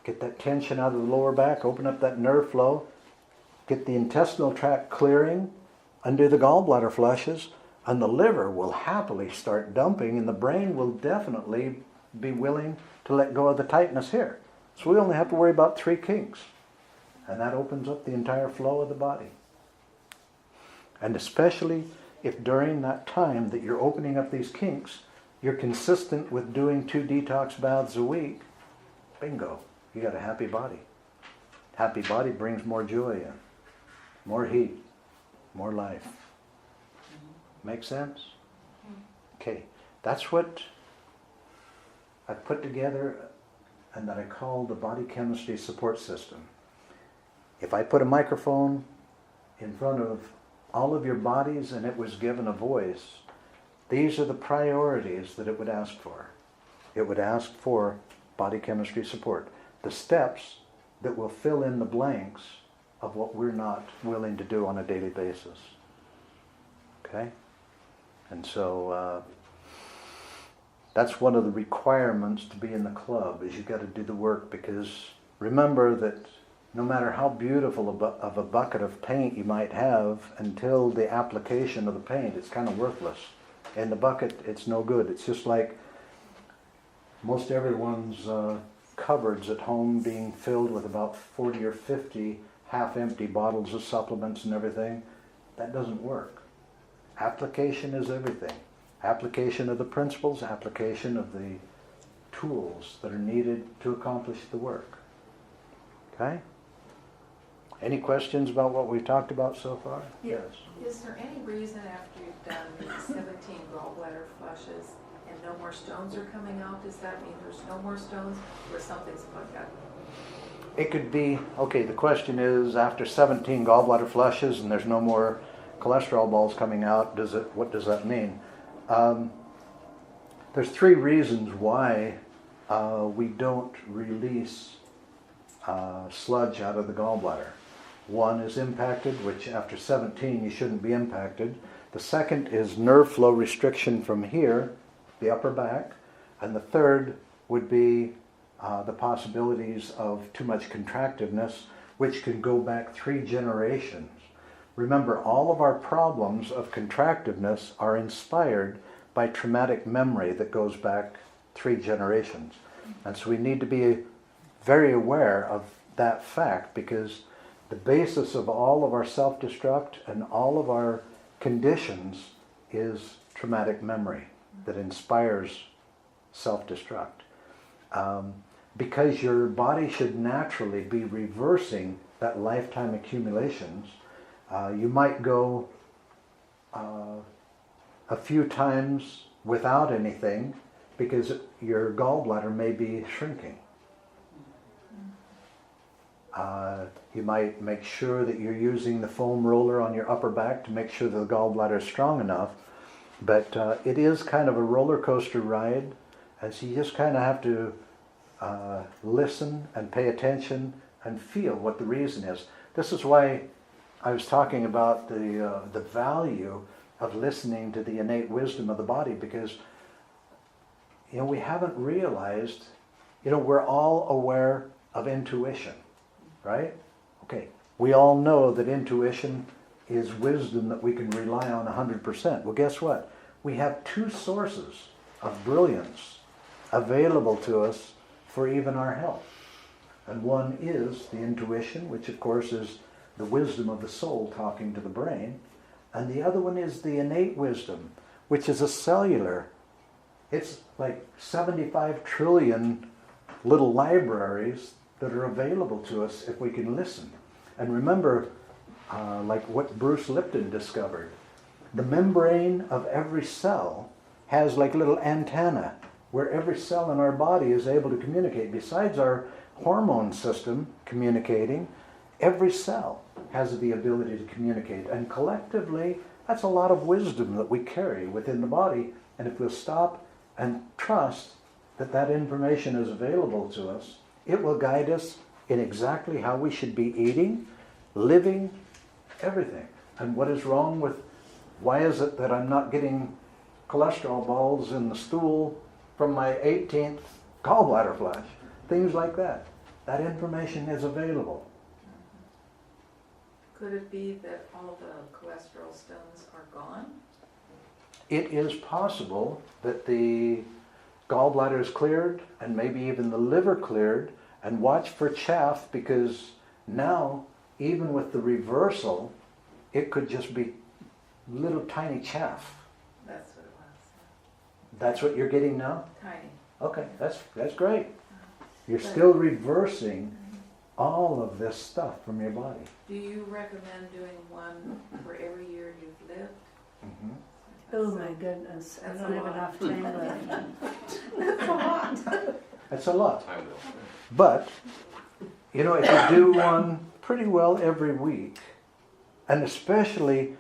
get that tension out of the lower back, open up that nerve flow, get the intestinal tract clearing, undo the gallbladder flushes, and the liver will happily start dumping, and the brain will definitely be willing to let go of the tightness here. So we only have to worry about 3 kinks, and that opens up the entire flow of the body. And especially if during that time that you're opening up these kinks, you're consistent with doing 2 detox baths a week, bingo, you got a happy body. Happy body brings more joy in, more heat, more life. Make sense? Okay, that's what I put together and that I call the body chemistry support system. If I put a microphone in front of all of your bodies and it was given a voice, these are the priorities that it would ask for. It would ask for body chemistry support. The steps that will fill in the blanks of what we're not willing to do on a daily basis. Okay? And so that's one of the requirements to be in the club, is you've got to do the work, because remember that no matter how beautiful of a bucket of paint you might have, until the application of the paint, it's kind of worthless. In the bucket, it's no good. It's just like most everyone's cupboards at home being filled with about 40 or 50 half-empty bottles of supplements and everything. That doesn't work. Application is everything. Application of the principles, application of the tools that are needed to accomplish the work. Okay? Any questions about what we've talked about so far? Yeah. Yes. Is there any reason after you've done the 17 gallbladder flushes and no more stones are coming out, does that mean there's no more stones or something's plugged up? It could be, okay, the question is, after 17 gallbladder flushes and there's no more cholesterol balls coming out, what does that mean? There's 3 reasons why we don't release sludge out of the gallbladder. One is impacted, which after 17 you shouldn't be impacted. The second is nerve flow restriction from here, the upper back. And the third would be the possibilities of too much contractiveness, which can go back 3 generations. Remember, all of our problems of contractiveness are inspired by traumatic memory that goes back 3 generations. And so we need to be very aware of that fact, because the basis of all of our self-destruct and all of our conditions is traumatic memory that inspires self-destruct. Because your body should naturally be reversing that lifetime accumulations, you might go a few times without anything because your gallbladder may be shrinking. You might make sure that you're using the foam roller on your upper back to make sure that the gallbladder is strong enough. But it is kind of a roller coaster ride, and so you just kind of have to listen and pay attention and feel what the reason is. This is why I was talking about the value of listening to the innate wisdom of the body, because we haven't realized, we're all aware of intuition, right? Okay, we all know that intuition is wisdom that we can rely on 100%. Well, guess what? We have 2 sources of brilliance available to us for even our health. And one is the intuition, which of course is the wisdom of the soul talking to the brain. And the other one is the innate wisdom, which is a cellular. It's like 75 trillion little libraries that are available to us if we can listen. And remember, like what Bruce Lipton discovered, the membrane of every cell has like a little antenna where every cell in our body is able to communicate. Besides our hormone system communicating, every cell has the ability to communicate. And collectively, that's a lot of wisdom that we carry within the body. And if we'll stop and trust that that information is available to us, it will guide us in exactly how we should be eating, living, everything. And what is wrong with, why is it that I'm not getting cholesterol balls in the stool from my 18th gallbladder flush? Things like that. That information is available. Could it be that all the cholesterol stones are gone? It is possible that the gallbladder is cleared and maybe even the liver cleared, and watch for chaff, because now, even with the reversal, it could just be little tiny chaff. That's what it was. That's what you're getting now? Tiny. Okay, that's great. You're still reversing all of this stuff from your body. Do you recommend doing one for every year you've lived? Mm-hmm. Oh my goodness, I That's don't a have lot. enough time left. That's a lot. That's a lot. I will. But, you know, if you do one pretty well every week, and especially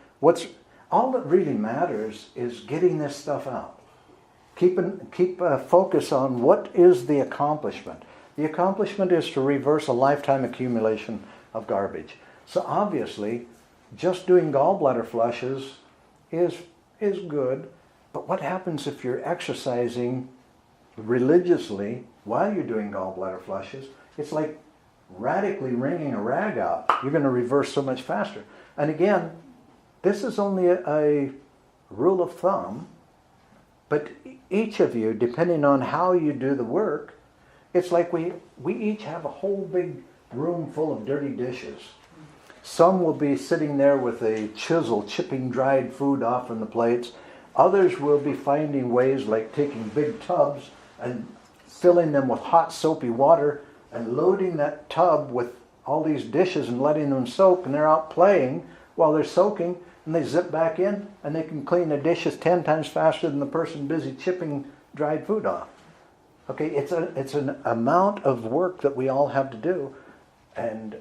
all that really matters is getting this stuff out. Keep focus on what is the accomplishment. The accomplishment is to reverse a lifetime accumulation of garbage. So obviously, just doing gallbladder flushes is good, but what happens if you're exercising religiously while you're doing gallbladder flushes? It's like radically wringing a rag out. You're going to reverse so much faster. And again, this is only a rule of thumb, but each of you, depending on how you do the work, it's like we each have a whole big room full of dirty dishes. Some will be sitting there with a chisel chipping dried food off from the plates. Others will be finding ways like taking big tubs and filling them with hot soapy water and loading that tub with all these dishes and letting them soak, and they're out playing while they're soaking, and they zip back in and they can clean the dishes 10 times faster than the person busy chipping dried food off. Okay, it's an amount of work that we all have to do, and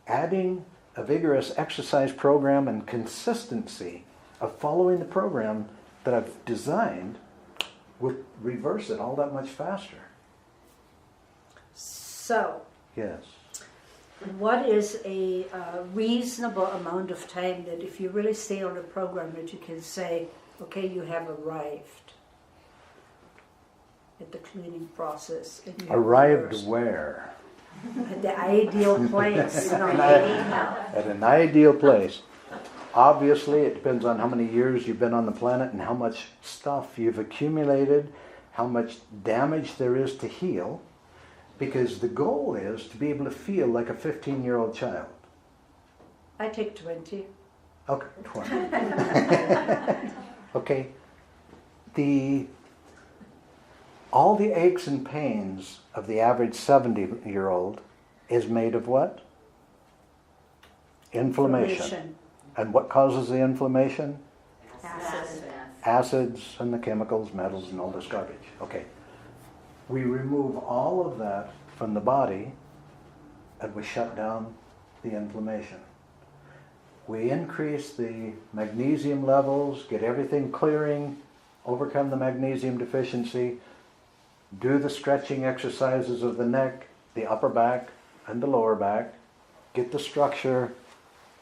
adding a vigorous exercise program and consistency of following the program that I've designed will reverse it all that much faster. So, Yes. what is a reasonable amount of time that if you really stay on the program that you can say, okay, you have arrived at the cleaning process? And you have Arrived reversed. where? At the ideal place. At an ideal place. Obviously, it depends on how many years you've been on the planet and how much stuff you've accumulated, how much damage there is to heal, because the goal is to be able to feel like a 15-year-old child. I take 20. Okay, 20. Okay, all the aches and pains of the average 70-year-old is made of what? Inflammation. And what causes the inflammation? Acid. Acids and the chemicals, metals, and all this garbage. Okay. We remove all of that from the body and we shut down the inflammation. We increase the magnesium levels, get everything clearing, overcome the magnesium deficiency, do the stretching exercises of the neck, the upper back, and the lower back, get the structure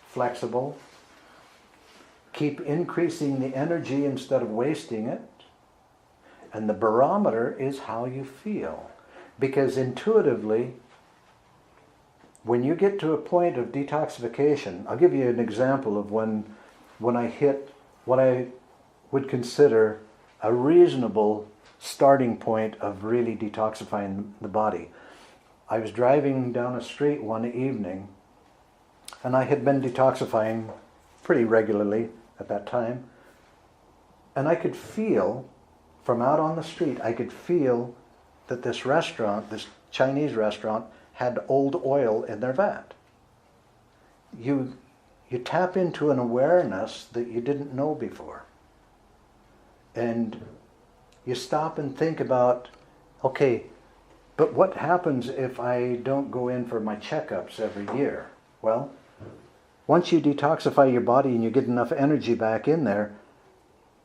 flexible, keep increasing the energy instead of wasting it, and the barometer is how you feel. Because intuitively, when you get to a point of detoxification, I'll give you an example of when I hit what I would consider a reasonable starting point of really detoxifying the body. I was driving down a street one evening, and I had been detoxifying pretty regularly at that time, and I could feel, from out on the street, I could feel that this restaurant, this Chinese restaurant, had old oil in their vat. You tap into an awareness that you didn't know before. And you stop and think about, okay, but what happens if I don't go in for my checkups every year? Well, once you detoxify your body and you get enough energy back in there,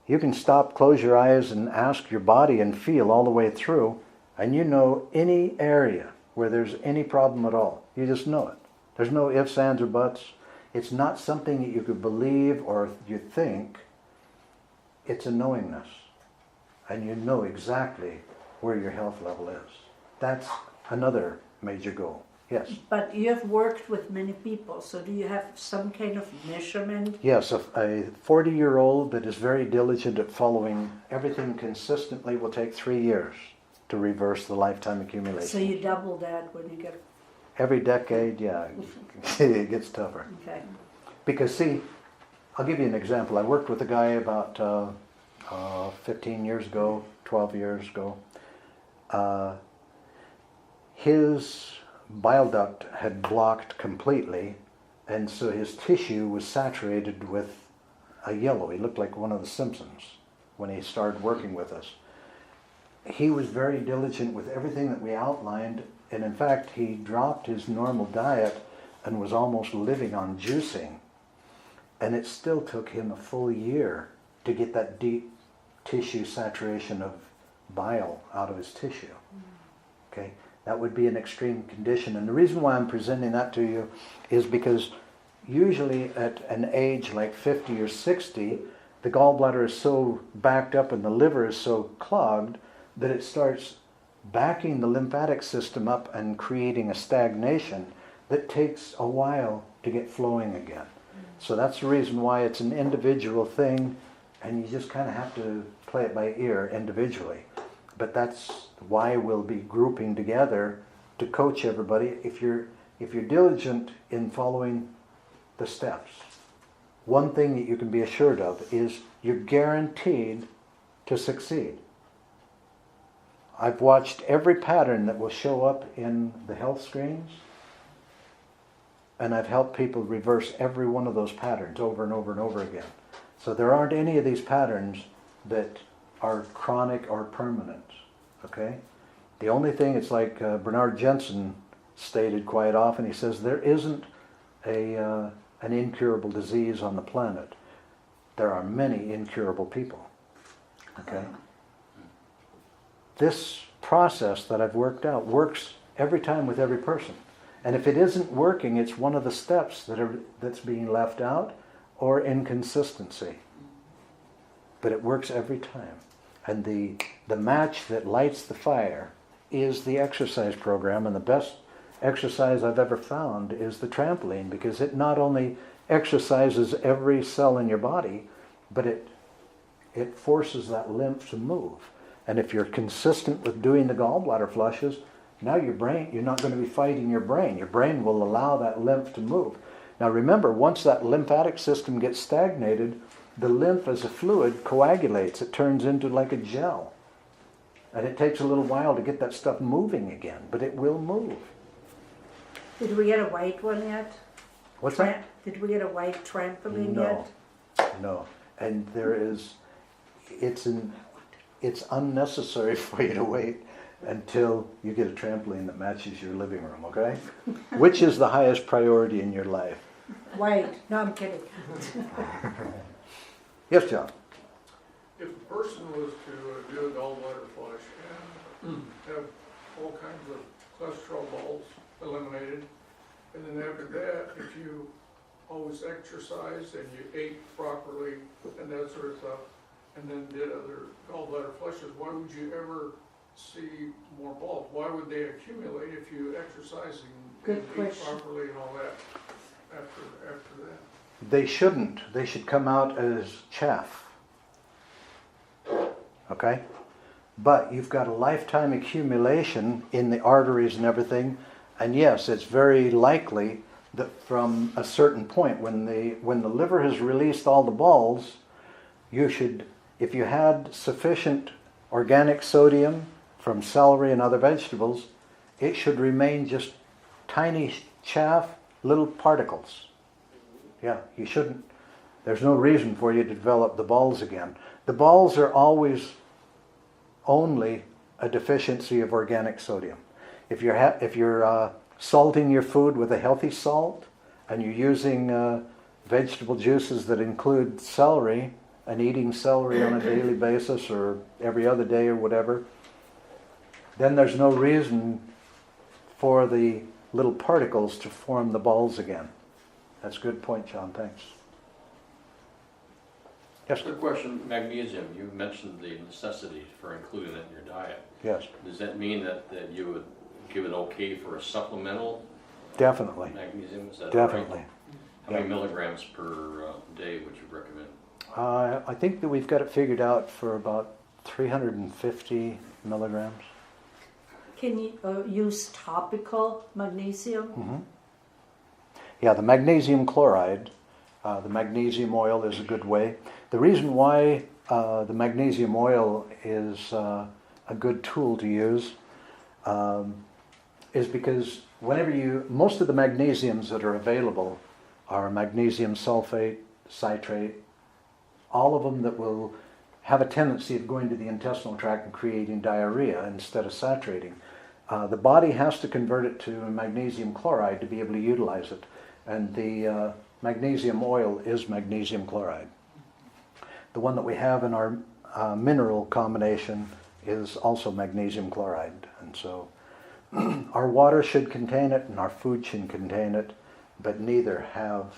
you can stop, close your eyes, and ask your body and feel all the way through, and you know any area where there's any problem at all. You just know it. There's no ifs, ands, or buts. It's not something that you could believe or you think. It's a knowingness. And you know exactly where your health level is. That's another major goal. Yes? But you have worked with many people, so do you have some kind of measurement? Yes, a 40-year-old that is very diligent at following everything consistently will take 3 years to reverse the lifetime accumulation. So you double that when you get... Every decade, yeah, it gets tougher. Okay. Because see, I'll give you an example. I worked with a guy about 15 years ago, 12 years ago. His bile duct had blocked completely, and so his tissue was saturated with a yellow. He looked like one of the Simpsons when he started working with us. He was very diligent with everything that we outlined, and in fact he dropped his normal diet and was almost living on juicing. And it still took him a full year to get that deep tissue saturation of bile out of his tissue. Okay? That would be an extreme condition. And the reason why I'm presenting that to you is because usually at an age like 50 or 60, the gallbladder is so backed up and the liver is so clogged that it starts backing the lymphatic system up and creating a stagnation that takes a while to get flowing again. So that's the reason why it's an individual thing, and you just kind of have to play it by ear individually. But that's why we'll be grouping together to coach everybody. If you're diligent in following the steps, one thing that you can be assured of is you're guaranteed to succeed. I've watched every pattern that will show up in the health screens, and I've helped people reverse every one of those patterns over and over and over again. So there aren't any of these patterns that are chronic or permanent, okay? The only thing, it's like Bernard Jensen stated quite often, he says, there isn't an incurable disease on the planet. There are many incurable people, okay? This process that I've worked out works every time with every person. And if it isn't working, it's one of the steps that's being left out or inconsistency. But it works every time. And the match that lights the fire is the exercise program, and the best exercise I've ever found is the trampoline, because it not only exercises every cell in your body, but it forces that lymph to move. And if you're consistent with doing the gallbladder flushes, now your brain, you're not going to be fighting your brain. Your brain will allow that lymph to move. Now remember, once that lymphatic system gets stagnated, the lymph as a fluid coagulates. It turns into like a gel. And it takes a little while to get that stuff moving again, but it will move. Did we get a white one yet? What's that? Did we get a white trampoline No. yet? No. And it's unnecessary for you to wait until you get a trampoline that matches your living room, okay? Which is the highest priority in your life? White. No, I'm kidding. Yes, John? If a person was to do a gallbladder flush and have all kinds of cholesterol balls eliminated, and then after that, if you always exercised and you ate properly and that sort of stuff, and then did other gallbladder flushes, why would you ever see more balls? Why would they accumulate if you exercise and Good eat question. properly and all that after that? They shouldn't. They should come out as chaff. Okay? But you've got a lifetime accumulation in the arteries and everything, and yes, it's very likely that from a certain point, when the liver has released all the balls, you should, if you had sufficient organic sodium from celery and other vegetables, it should remain just tiny chaff, little particles. Yeah, you shouldn't. There's no reason for you to develop the balls again. The balls are always only a deficiency of organic sodium. If you're salting your food with a healthy salt, and you're using vegetable juices that include celery, and eating celery on a daily basis or every other day or whatever, then there's no reason for the little particles to form the balls again. That's a good point, John. Thanks. Yes. Good question. Magnesium. You mentioned the necessity for including it in your diet. Yes. Does that mean that you would give it okay for a supplemental Definitely. magnesium? Is that Definitely. right? How many milligrams per day would you recommend? I think that we've got it figured out for about 350 milligrams. Can you use topical magnesium? Mm-hmm. Yeah, the magnesium chloride, the magnesium oil is a good way. The reason why the magnesium oil is a good tool to use is because most of the magnesiums that are available are magnesium sulfate, citrate, all of them that will have a tendency of going to the intestinal tract and creating diarrhea instead of saturating. The body has to convert it to magnesium chloride to be able to utilize it. And the magnesium oil is magnesium chloride. The one that we have in our mineral combination is also magnesium chloride. And so our water should contain it and our food should contain it, but neither have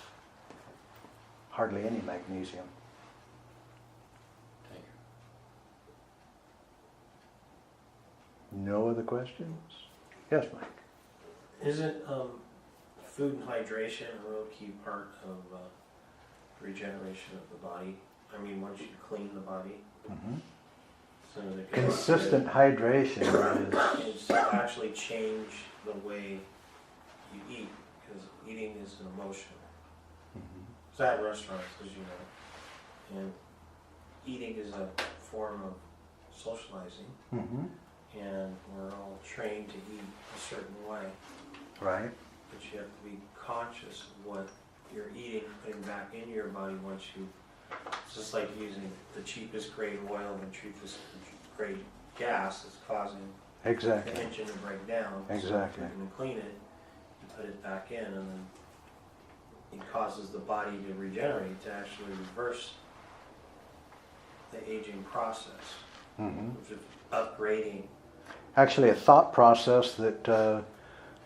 hardly any magnesium. Thank you. No other questions? Yes, Mike. Isn't food and hydration a real key part of regeneration of the body? I mean, once you clean the body, Mm-hmm. so that it Consistent hydration it's actually change the way you eat, because eating is an emotion. It's at restaurants, as you know, and eating is a form of socializing, Mm-hmm. and we're all trained to eat a certain way. Right. But you have to be conscious of what you're eating, putting back into your body once you, it's just like using the cheapest grade oil and cheapest grade gas that's causing Exactly. the engine to break down. Exactly. So if you're going to clean it, you put it back in, and then it causes the body to regenerate, to actually reverse the aging process, Mm-hmm. which is upgrading. Actually, a thought process that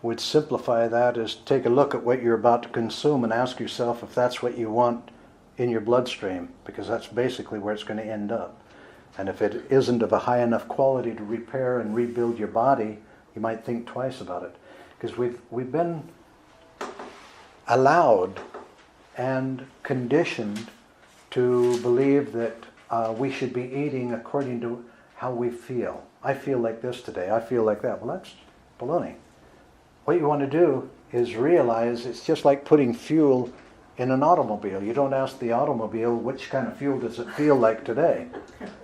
would simplify that is take a look at what you're about to consume and ask yourself if that's what you want in your bloodstream, because that's basically where it's going to end up. And if it isn't of a high enough quality to repair and rebuild your body, you might think twice about it. Because we've been allowed and conditioned to believe that we should be eating according to how we feel. I feel like this today, I feel like that. Well, that's baloney. What you want to do is realize it's just like putting fuel in an automobile. You don't ask the automobile which kind of fuel does it feel like today.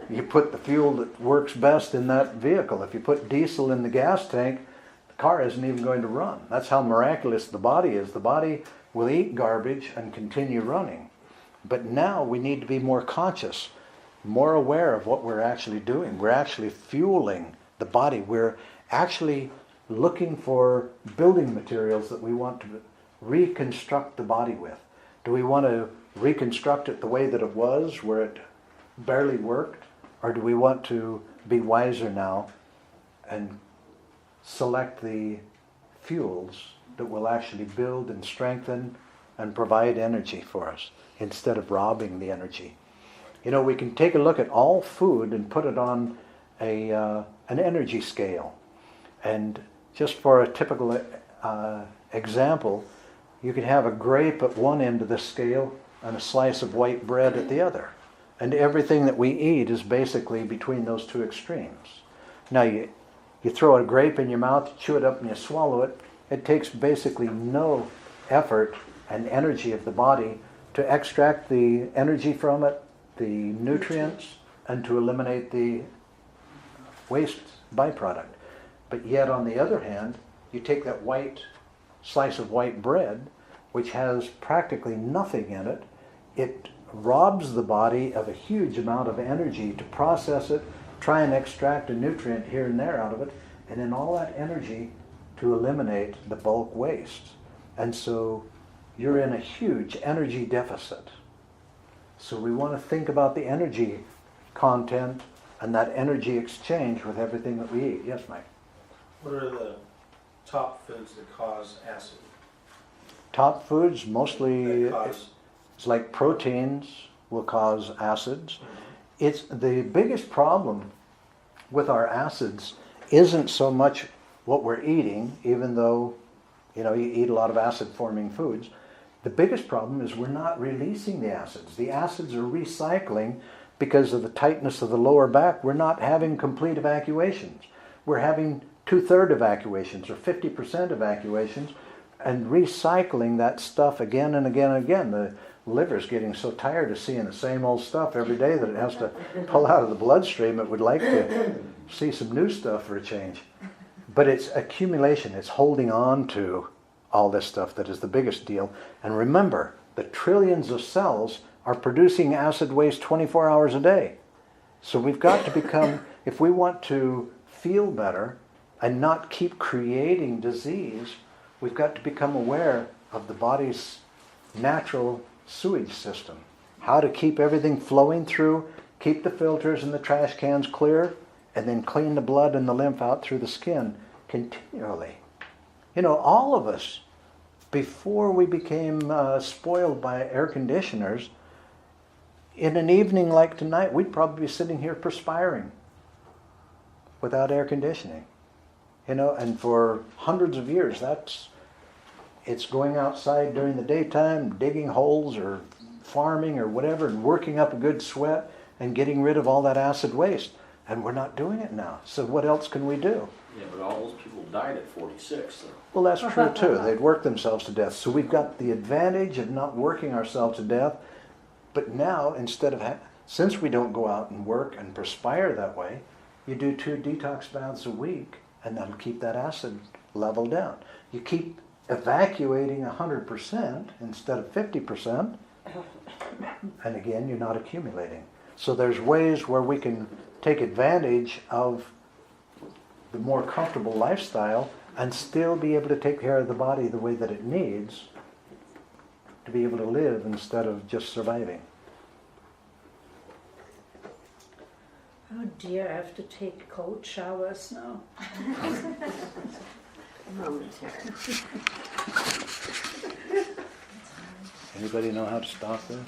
You put the fuel that works best in that vehicle. If you put diesel in the gas tank, the car isn't even going to run. That's how miraculous the body is. The body will eat garbage and continue running. But now we need to be more conscious, more aware of what we're actually doing. We're actually fueling the body. We're actually looking for building materials that we want to reconstruct the body with. Do we want to reconstruct it the way that it was, where it barely worked? Or do we want to be wiser now and select the fuels that will actually build and strengthen and provide energy for us instead of robbing the energy? You know, we can take a look at all food and put it on an energy scale. And just for a typical example, you could have a grape at one end of the scale and a slice of white bread at the other. And everything that we eat is basically between those two extremes. Now you throw a grape in your mouth, you chew it up and you swallow it. It takes basically no effort and energy of the body to extract the energy from it, the nutrients, and to eliminate the waste byproduct. But yet on the other hand, you take that slice of white bread, which has practically nothing in it, it robs the body of a huge amount of energy to process it, try and extract a nutrient here and there out of it, and then all that energy to eliminate the bulk waste. And so you're in a huge energy deficit. So we want to think about the energy content and that energy exchange with everything that we eat. Yes, Mike? What are the top foods that cause acid? Top foods, mostly That cause, it's like proteins will cause acids. It's the biggest problem with our acids isn't so much what we're eating, even though, you eat a lot of acid-forming foods. The biggest problem is we're not releasing the acids. The acids are recycling because of the tightness of the lower back. We're not having complete evacuations. We're having 2/3 evacuations or 50% evacuations and recycling that stuff again and again and again. The liver's getting so tired of seeing the same old stuff every day that it has to pull out of the bloodstream. It would like to see some new stuff for a change. But it's accumulation. It's holding on to all this stuff that is the biggest deal. And remember, the trillions of cells are producing acid waste 24 hours a day. So we've got to become, if we want to feel better and not keep creating disease, we've got to become aware of the body's natural sewage system. How to keep everything flowing through, keep the filters and the trash cans clear, and then clean the blood and the lymph out through the skin continually. All of us, before we became spoiled by air conditioners, in an evening like tonight, we'd probably be sitting here perspiring without air conditioning. And for hundreds of years, it's going outside during the daytime, digging holes or farming or whatever, and working up a good sweat and getting rid of all that acid waste. And we're not doing it now. So what else can we do? Yeah, but all those people died at 46, so. Well, that's true too. They'd work themselves to death. So we've got the advantage of not working ourselves to death. But now, since we don't go out and work and perspire that way, you do 2 detox baths a week, and that'll keep that acid level down. You keep evacuating 100% instead of 50%, and again, you're not accumulating. So there's ways where we can take advantage of the more comfortable lifestyle and still be able to take care of the body the way that it needs to be able to live instead of just surviving. Oh dear, I have to take cold showers now. Anybody know how to stop this?